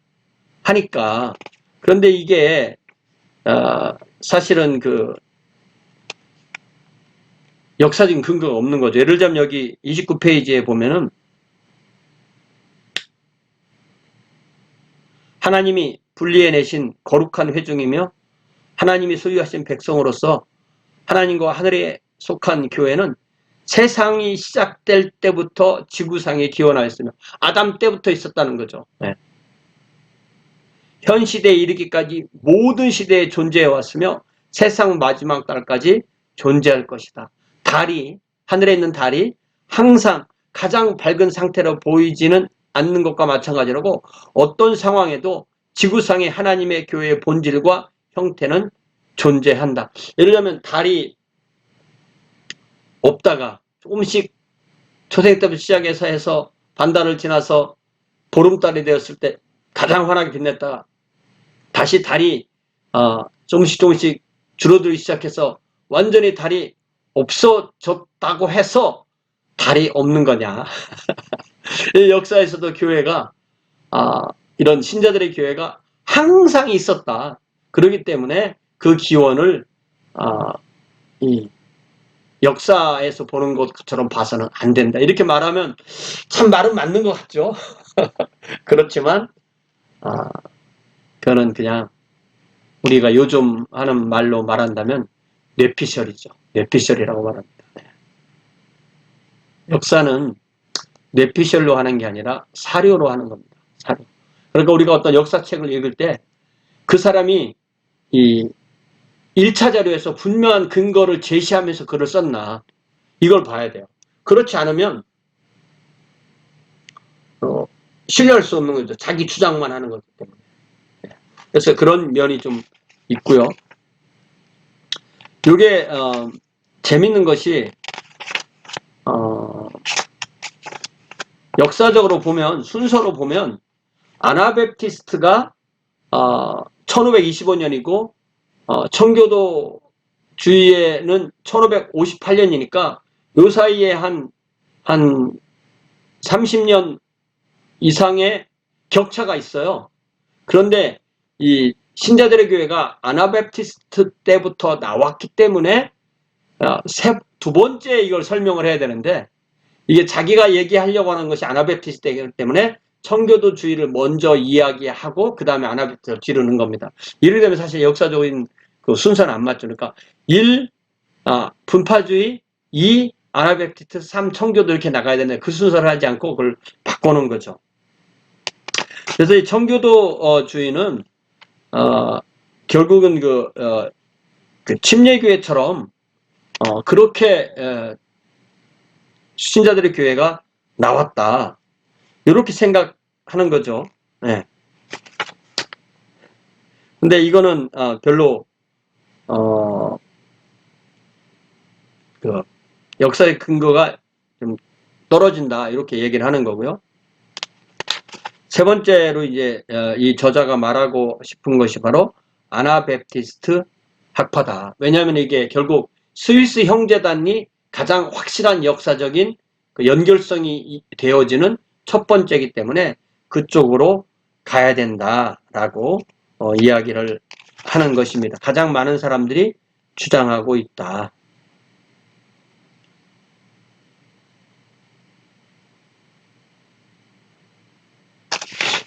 하니까. 그런데 이게 사실은 역사적인 근거가 없는 거죠. 예를 들자면 여기 29페이지에 보면은 하나님이 분리해내신 거룩한 회중이며 하나님이 소유하신 백성으로서 하나님과 하늘에 속한 교회는 세상이 시작될 때부터 지구상에 기원하였으며 아담 때부터 있었다는 거죠. 네. 현 시대에 이르기까지 모든 시대에 존재해왔으며 세상 마지막 날까지 존재할 것이다. 하늘에 있는 달이 항상 가장 밝은 상태로 보이지는 않는 것과 마찬가지라고 어떤 상황에도 지구상의 하나님의 교회의 본질과 형태는 존재한다. 예를 들면 달이 없다가 조금씩 초생 때부터 시작해서 해서 반달을 지나서 보름달이 되었을 때 가장 환하게 빛냈다가 다시 달이 조금씩 줄어들기 시작해서 완전히 달이 없어졌다고 해서 달이 없는 거냐. 이 역사에서도 교회가 이런 신자들의 교회가 항상 있었다. 그렇기 때문에 그 기원을 이 역사에서 보는 것처럼 봐서는 안 된다. 이렇게 말하면 참 말은 맞는 것 같죠. 그렇지만 그거는 그냥 우리가 요즘 하는 말로 말한다면 뇌피셜이죠. 뇌피셜이라고 말합니다. 네. 역사는 뇌피셜로 하는 게 아니라 사료로 하는 겁니다. 사료. 그러니까 우리가 어떤 역사책을 읽을 때 그 사람이 이 1차 자료에서 분명한 근거를 제시하면서 글을 썼나 이걸 봐야 돼요. 그렇지 않으면 신뢰할 수 없는 거죠. 자기 주장만 하는 거기 때문에. 그래서 그런 면이 좀 있고요. 이게 재밌는 것이 역사적으로 보면 순서로 보면 아나베프티스트가 1525년이고 청교도 주의에는 1558년이니까 요 사이에 한 30년 이상의 격차가 있어요. 그런데 이 신자들의 교회가 아나베프티스트 때부터 나왔기 때문에 두 번째 이걸 설명을 해야 되는데 이게 자기가 얘기하려고 하는 것이 아나베프티스트이기 때문에 청교도주의를 먼저 이야기하고 그 다음에 아나베프티스트를 지르는 겁니다. 이렇게 되면 사실 역사적인 그 순서는 안 맞죠. 그러니까 1. 분파주의, 2. 아나베프티스트, 3. 청교도 이렇게 나가야 되는데 그 순서를 하지 않고 그걸 바꿔놓은 거죠. 그래서 이 청교도주의는 결국은 그 침례교회처럼 그렇게 신자들의 교회가 나왔다. 이렇게 생각하는 거죠. 네. 근데 이거는 별로 역사의 근거가 좀 떨어진다 이렇게 얘기를 하는 거고요. 세 번째로 이제 이 저자가 말하고 싶은 것이 바로 아나베프티스트 학파다. 왜냐하면 이게 결국 스위스 형제단이 가장 확실한 역사적인 그 연결성이 되어지는 첫 번째이기 때문에 그쪽으로 가야 된다라고 이야기를 하는 것입니다. 가장 많은 사람들이 주장하고 있다.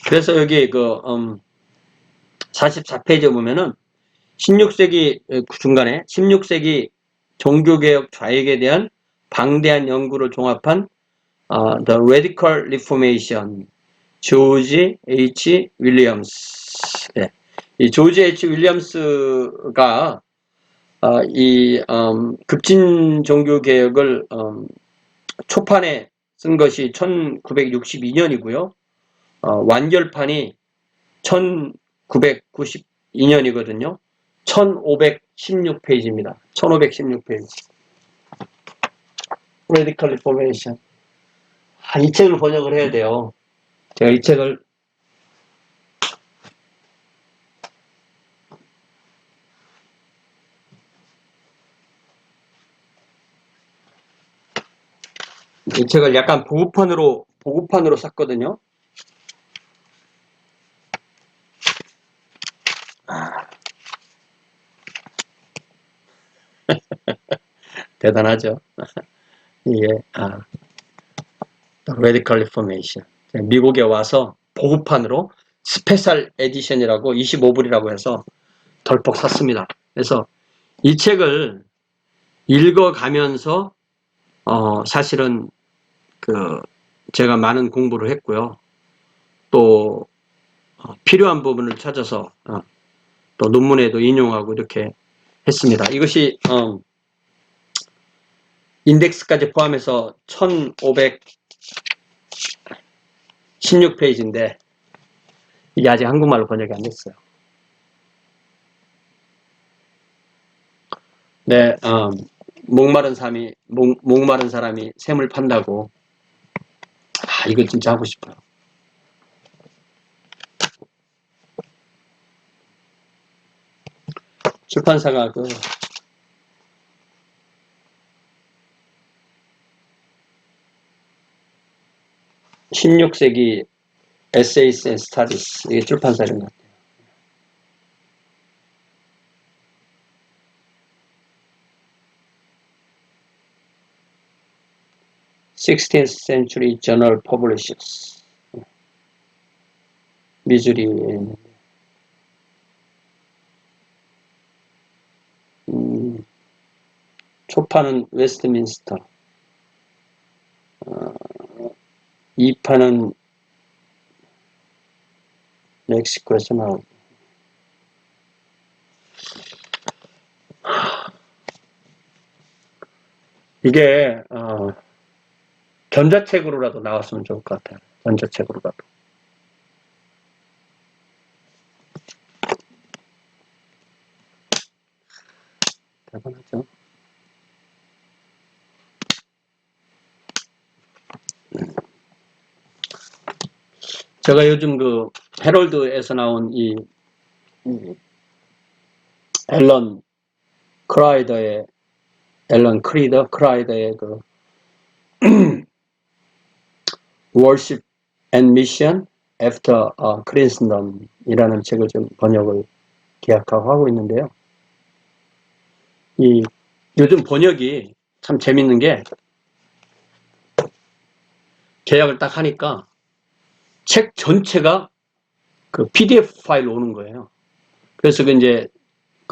그래서 여기 44페이지에 보면은 16세기 중간에 16세기 종교개혁 좌익에 대한 방대한 연구를 종합한 The Radical Reformation 조지 H. 윌리엄스. 네. 이 조지 H. 윌리엄스가 이 급진 종교개혁을 초판에 쓴 것이 1962년이고요. 완결판이 1992년이거든요. 1516페이지입니다. 1516페이지. Radical Reformation. 이 책을 번역을 해야 돼요. 제가 이 책을 약간 보급판으로 샀거든요. 대단하죠. 이게 Radical Reformation. 미국에 와서 보급판으로 스페셜 에디션이라고 25불이라고 해서 덜컥 샀습니다. 그래서 이 책을 읽어가면서 사실은 제가 많은 공부를 했고요. 또 필요한 부분을 찾아서 또 논문에도 인용하고 이렇게 했습니다. 이것이 인덱스까지 포함해서 1516페이지인데 이게 아직 한국말로 번역이 안 됐어요. 네, 목마른 사람이 샘을 판다고. 이거 진짜 하고 싶어요. 출판사가 16세기 Essays and Studies, 이게 출판사인 것 같아요. (16th Century Journal Publishers) 미주리에 있는데 초판은 웨스트민스터, 2판은 멕시코에서 나오고. 이게 전자책으로라도 나왔으면 좋을 것 같아요. 전자책으로라도. 대단하죠. 제가 요즘 헤럴드에서 나온 이 앨런 크라이더의 Worship and Mission After Christendom 이라는 책을 좀 번역을 계약하고 하고 있는데요. 요즘 번역이 참 재밌는 게 계약을 딱 하니까 책 전체가 PDF 파일로 오는 거예요. 그래서 이제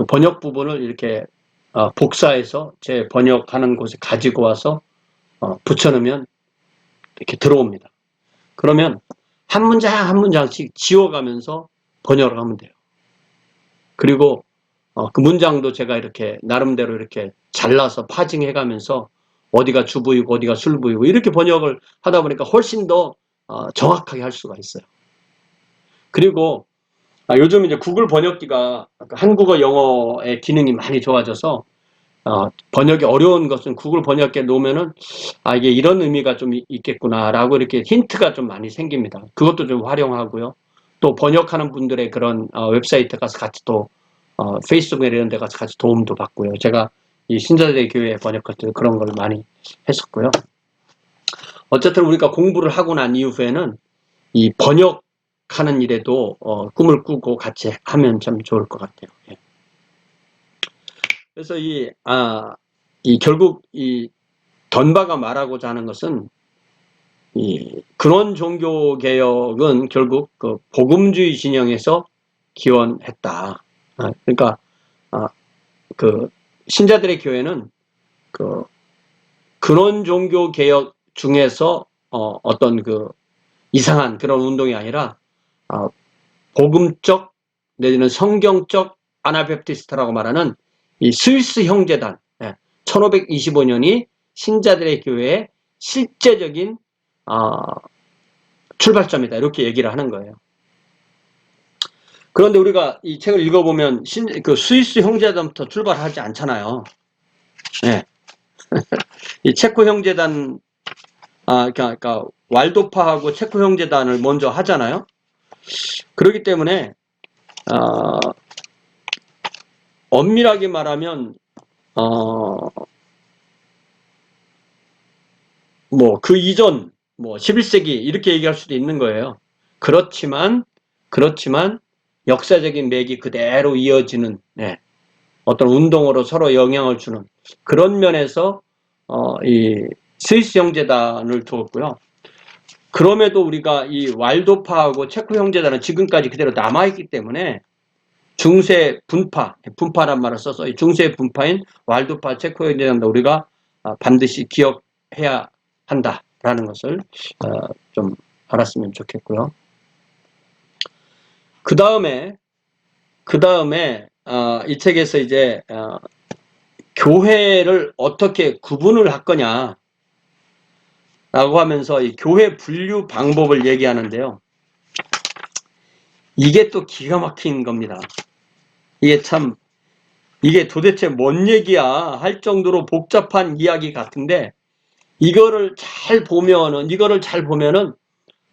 번역 부분을 이렇게 복사해서 제 번역하는 곳에 가지고 와서 붙여놓으면 이렇게 들어옵니다. 그러면 한 문장 한 문장씩 지워가면서 번역을 하면 돼요. 그리고 그 문장도 제가 이렇게 나름대로 이렇게 잘라서 파징해가면서 어디가 주부이고 어디가 술부이고 이렇게 번역을 하다 보니까 훨씬 더 정확하게 할 수가 있어요. 그리고 요즘 이제 구글 번역기가 한국어 영어의 기능이 많이 좋아져서 번역이 어려운 것은 구글 번역기에 놓으면은 이게 이런 의미가 좀 있겠구나라고 이렇게 힌트가 좀 많이 생깁니다. 그것도 좀 활용하고요. 또 번역하는 분들의 그런 웹사이트 가서 같이 또 페이스북 이런 데 가서 같이 도움도 받고요. 제가 이 신자들의 교회 번역할 때 그런 걸 많이 했었고요. 어쨌든 우리가 공부를 하고 난 이후에는 이 번역하는 일에도 꿈을 꾸고 같이 하면 참 좋을 것 같아요. 예. 그래서 결국 던바가 말하고자 하는 것은 이 근원 종교 개혁은 결국 복음주의 진영에서 기원했다. 그러니까 신자들의 교회는 근원 종교 개혁 중에서 어떤 이상한 그런 운동이 아니라 복음적 내지는 성경적 아나베프티스트라고 말하는 이 스위스 형제단 1525년이 신자들의 교회의 실제적인 출발점이다 이렇게 얘기를 하는 거예요. 그런데 우리가 이 책을 읽어보면 그 스위스 형제단부터 출발하지 않잖아요. 네. 이 체코 형제단, 그러니까 왈도파하고 체코 형제단을 먼저 하잖아요. 그렇기 때문에 엄밀하게 말하면 뭐 그 이전 뭐 11세기 이렇게 얘기할 수도 있는 거예요. 그렇지만 역사적인 맥이 그대로 이어지는 어떤 운동으로 서로 영향을 주는 그런 면에서 이 스위스 형제단을 두었고요. 그럼에도 우리가 이 왈도파하고 체코 형제단은 지금까지 그대로 남아있기 때문에 중세 분파란 말을 써서 중세 분파인 왈도파 체코 형제단도 우리가 반드시 기억해야 한다라는 것을 좀 알았으면 좋겠고요. 그 다음에 이 책에서 이제 교회를 어떻게 구분을 할 거냐 라고 하면서 이 교회 분류 방법을 얘기하는데요. 이게 또 기가 막힌 겁니다. 이게 도대체 뭔 얘기야 할 정도로 복잡한 이야기 같은데 이거를 잘 보면은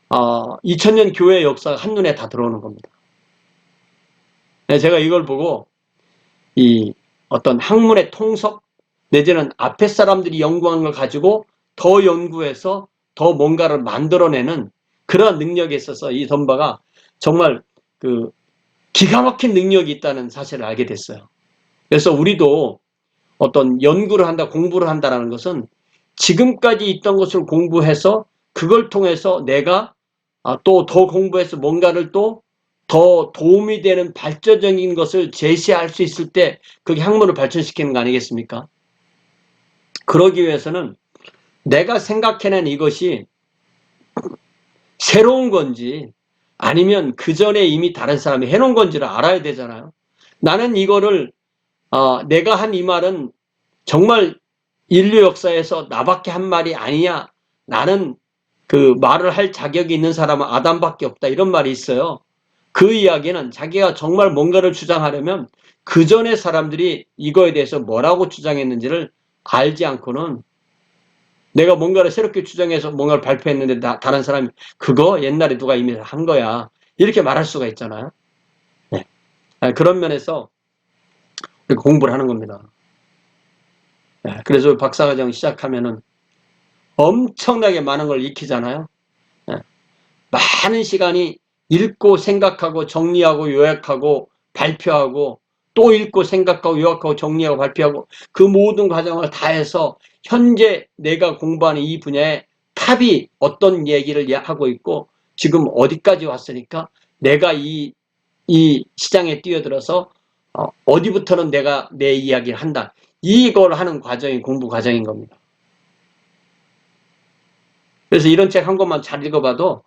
2000년 교회 역사가 한눈에 다 들어오는 겁니다. 제가 이걸 보고 이 어떤 학문의 통섭 내지는 앞에 사람들이 연구한 걸 가지고 더 연구해서 더 뭔가를 만들어내는 그런 능력에 있어서 이 덤바가 정말 그 기가 막힌 능력이 있다는 사실을 알게 됐어요. 그래서 우리도 어떤 연구를 한다, 공부를 한다는 것은 지금까지 있던 것을 공부해서 그걸 통해서 내가 또 더 공부해서 뭔가를 또 더 도움이 되는 발전적인 것을 제시할 수 있을 때 그게 학문을 발전시키는 거 아니겠습니까? 그러기 위해서는 내가 생각해낸 이것이 새로운 건지 아니면 그 전에 이미 다른 사람이 해놓은 건지를 알아야 되잖아요. 나는 이거를 내가 한 이 말은 정말 인류 역사에서 나밖에 한 말이 아니냐. 나는 그 말을 할 자격이 있는 사람은 아담밖에 없다. 이런 말이 있어요. 그 이야기는 자기가 정말 뭔가를 주장하려면 그 전에 사람들이 이거에 대해서 뭐라고 주장했는지를 알지 않고는 내가 뭔가를 새롭게 주장해서 뭔가를 발표했는데 다른 사람이 그거 옛날에 누가 이미 한 거야. 이렇게 말할 수가 있잖아요. 네. 그런 면에서 공부를 하는 겁니다. 네. 그래서 박사과정 시작하면은 엄청나게 많은 걸 익히잖아요. 네. 많은 시간이 읽고 생각하고 정리하고 요약하고 발표하고 또 읽고 생각하고 요약하고 정리하고 발표하고 그 모든 과정을 다 해서 현재 내가 공부하는 이 분야에 탑이 어떤 얘기를 하고 있고 지금 어디까지 왔으니까 내가 이 시장에 뛰어들어서 어디부터는 내가 내 이야기를 한다. 이걸 하는 과정이 공부 과정인 겁니다. 그래서 이런 책 한 권만 잘 읽어봐도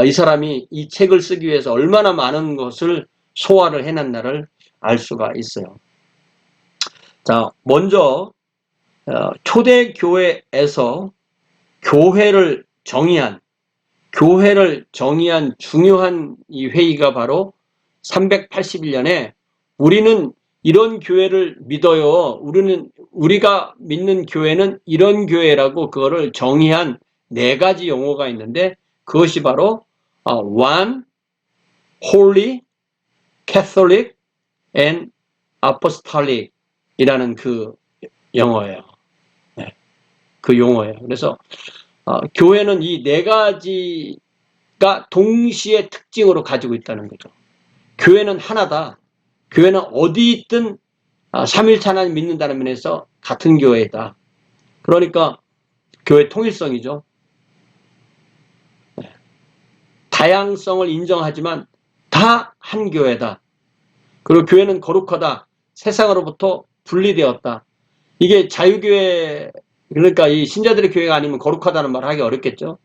이 사람이 이 책을 쓰기 위해서 얼마나 많은 것을 소화를 해놨나를 알 수가 있어요. 자, 먼저 초대교회에서 교회를 정의한 중요한 이 회의가 바로 381년에 우리는 이런 교회를 믿어요. 우리가 믿는 교회는 이런 교회라고 그거를 정의한 4가지 용어가 있는데 그것이 바로 One, Holy, Catholic, and Apostolic 이라는 그 영어예요. 네, 그 용어예요. 그래서 교회는 이 4가지가 동시에 특징으로 가지고 있다는 거죠. 교회는 하나다. 교회는 어디 있든 삼일체 하나님 믿는다는 면에서 같은 교회다. 그러니까 교회 통일성이죠. 네. 다양성을 인정하지만 다 한 교회다. 그리고 교회는 거룩하다. 세상으로부터 분리되었다. 이게 자유교회 그러니까 이 신자들의 교회가 아니면 거룩하다는 말을 하기 어렵겠죠.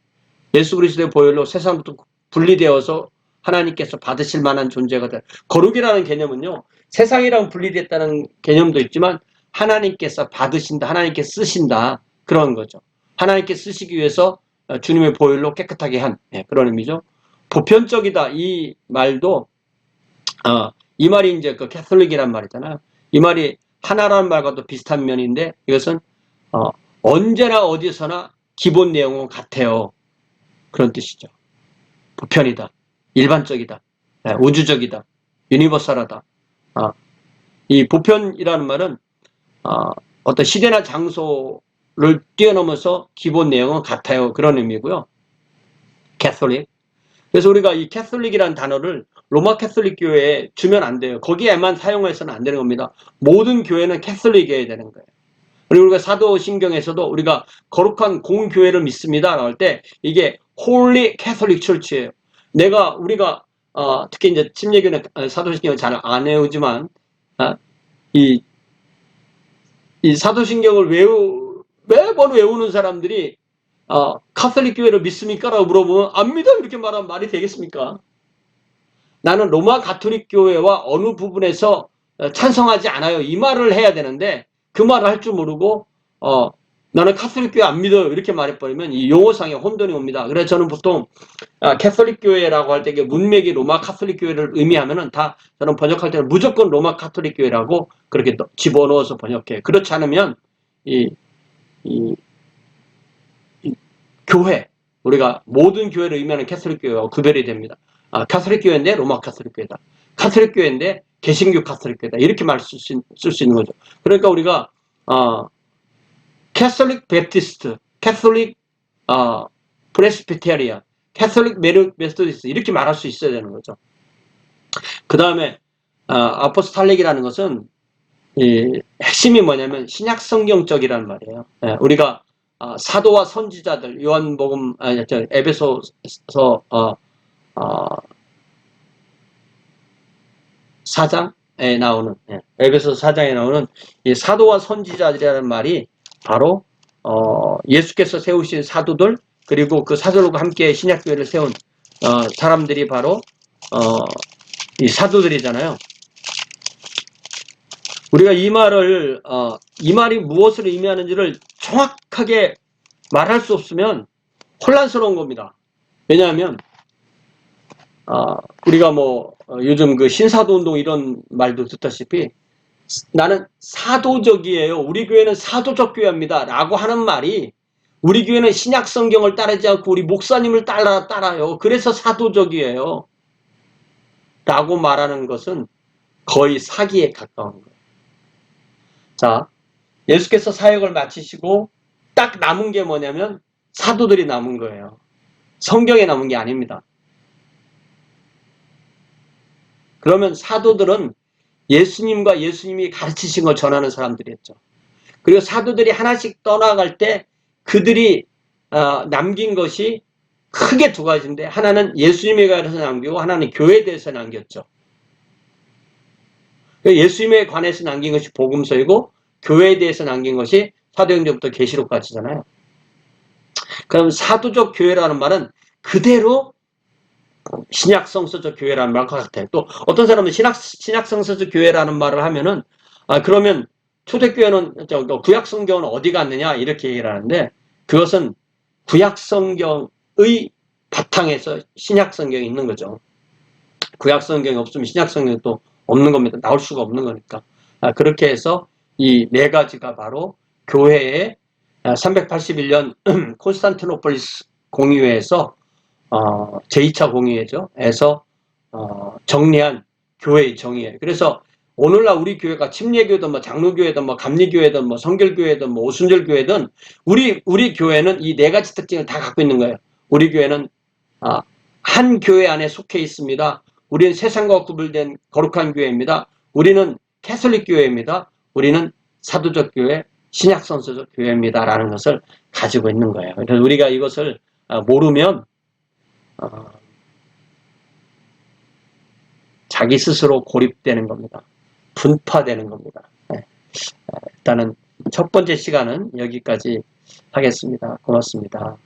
예수 그리스도의 보혈로 세상부터 분리되어서 하나님께서 받으실 만한 존재가 돼. 거룩이라는 개념은요. 세상이랑 분리됐다는 개념도 있지만 하나님께서 받으신다. 하나님께 쓰신다. 그런 거죠. 하나님께 쓰시기 위해서 주님의 보혈로 깨끗하게 한 그런 의미죠. 보편적이다. 이 말도 이 말이 이제 그 캐톨릭이란 말이잖아요. 이 말이 하나라는 말과도 비슷한 면인데 이것은 언제나 어디서나 기본 내용은 같아요. 그런 뜻이죠. 보편이다. 일반적이다. 우주적이다. 유니버설하다. 이 보편이라는 말은 어떤 시대나 장소를 뛰어넘어서 기본 내용은 같아요. 그런 의미고요. 캐톨릭. 그래서 우리가 이 캐톨릭이라는 단어를 로마 캐톨릭 교회에 주면 안 돼요. 거기에만 사용해서는 안 되는 겁니다. 모든 교회는 캐톨릭이어야 되는 거예요. 그리고 우리가 사도신경에서도 우리가 거룩한 공교회를 믿습니다. 라고 할 때 이게 Holy Catholic Church예요. 우리가 특히 이제 침례교는 사도신경을 잘 안 외우지만 이 사도신경을 매번 외우는 사람들이 카톨릭 교회를 믿습니까? 라고 물어보면 안 믿어 이렇게 말하면 말이 되겠습니까? 나는 로마 가톨릭 교회와 어느 부분에서 찬성하지 않아요. 이 말을 해야 되는데 그 말을 할 줄 모르고 나는 카톨릭 교회 안 믿어요. 이렇게 말해버리면 이 용어상의 혼돈이 옵니다. 그래서 저는 보통 캐톨릭 교회라고 할 때 문맥이 로마 카톨릭 교회를 의미하면은 다 저는 번역할 때는 무조건 로마 카톨릭 교회라고 그렇게 집어넣어서 번역해요. 그렇지 않으면 이 교회, 우리가 모든 교회를 의미하는 캐톨릭 교회와 구별이 됩니다. 카톨릭 교회인데 로마 카톨릭 교회다. 카톨릭 교회인데 개신교 카톨릭 교회다. 이렇게 쓸 수 있는 거죠. 그러니까 우리가 캐톨릭 베프티스트, 캐톨릭 프레스비테리안, 캐톨릭 메소디스트 이렇게 말할 수 있어야 되는 거죠. 그 다음에 아포스탈릭이라는 것은 핵심이 뭐냐면 신약 성경적이라는 말이에요. 우리가 사도와 선지자들 요한복음 에베소서 4장에 나오는 에베소서 4장에 나오는 이 사도와 선지자들이라는 말이 바로 예수께서 세우신 사도들 그리고 그 사도들과 함께 신약교회를 세운 사람들이 바로 이 사도들이잖아요. 우리가 이 말이 무엇을 의미하는지를 정확하게 말할 수 없으면 혼란스러운 겁니다. 왜냐하면 우리가 요즘 그 신사도 운동 이런 말도 듣다시피 나는 사도적이에요. 우리 교회는 사도적 교회입니다. 라고 하는 말이 우리 교회는 신약 성경을 따르지 않고 우리 목사님을 따라요. 그래서 사도적이에요. 라고 말하는 것은 거의 사기에 가까운 거예요. 자, 예수께서 사역을 마치시고 딱 남은 게 뭐냐면 사도들이 남은 거예요. 성경에 남은 게 아닙니다. 그러면 사도들은 예수님과 예수님이 가르치신 걸 전하는 사람들이었죠. 그리고 사도들이 하나씩 떠나갈 때 그들이 남긴 것이 크게 두 가지인데 하나는 예수님에 관해서 남기고 하나는 교회에 대해서 남겼죠. 예수님에 관해서 남긴 것이 복음서이고 교회에 대해서 남긴 것이 사도행전부터 계시록까지잖아요. 그럼 사도적 교회라는 말은 그대로 신약성서적 교회라는 말과 같아요. 또 어떤 사람은 신약성서적 교회라는 말을 하면은 그러면 초대교회는 구약성경은 어디 갔느냐 이렇게 얘기를 하는데 그것은 구약성경의 바탕에서 신약성경이 있는 거죠. 구약성경이 없으면 신약성경이 또 없는 겁니다. 나올 수가 없는 거니까. 그렇게 해서 이 네 가지가 바로 교회의 381년 콘스탄티노폴리스 공의회에서 제2차 공의회죠. 에서 정리한 교회의 정의예요. 그래서 오늘날 우리 교회가 침례교든 장로교회든 감리교회든 성결교회든 오순절교회든 우리 교회는 이 네 가지 특징을 다 갖고 있는 거예요. 우리 교회는 한 교회 안에 속해 있습니다. 우리는 세상과 구별된 거룩한 교회입니다. 우리는 캐톨릭 교회입니다. 우리는 사도적 교회, 신약성서적 교회입니다. 라는 것을 가지고 있는 거예요. 그래서 우리가 이것을 모르면 자기 스스로 고립되는 겁니다. 분파되는 겁니다. 일단은 첫 번째 시간은 여기까지 하겠습니다. 고맙습니다.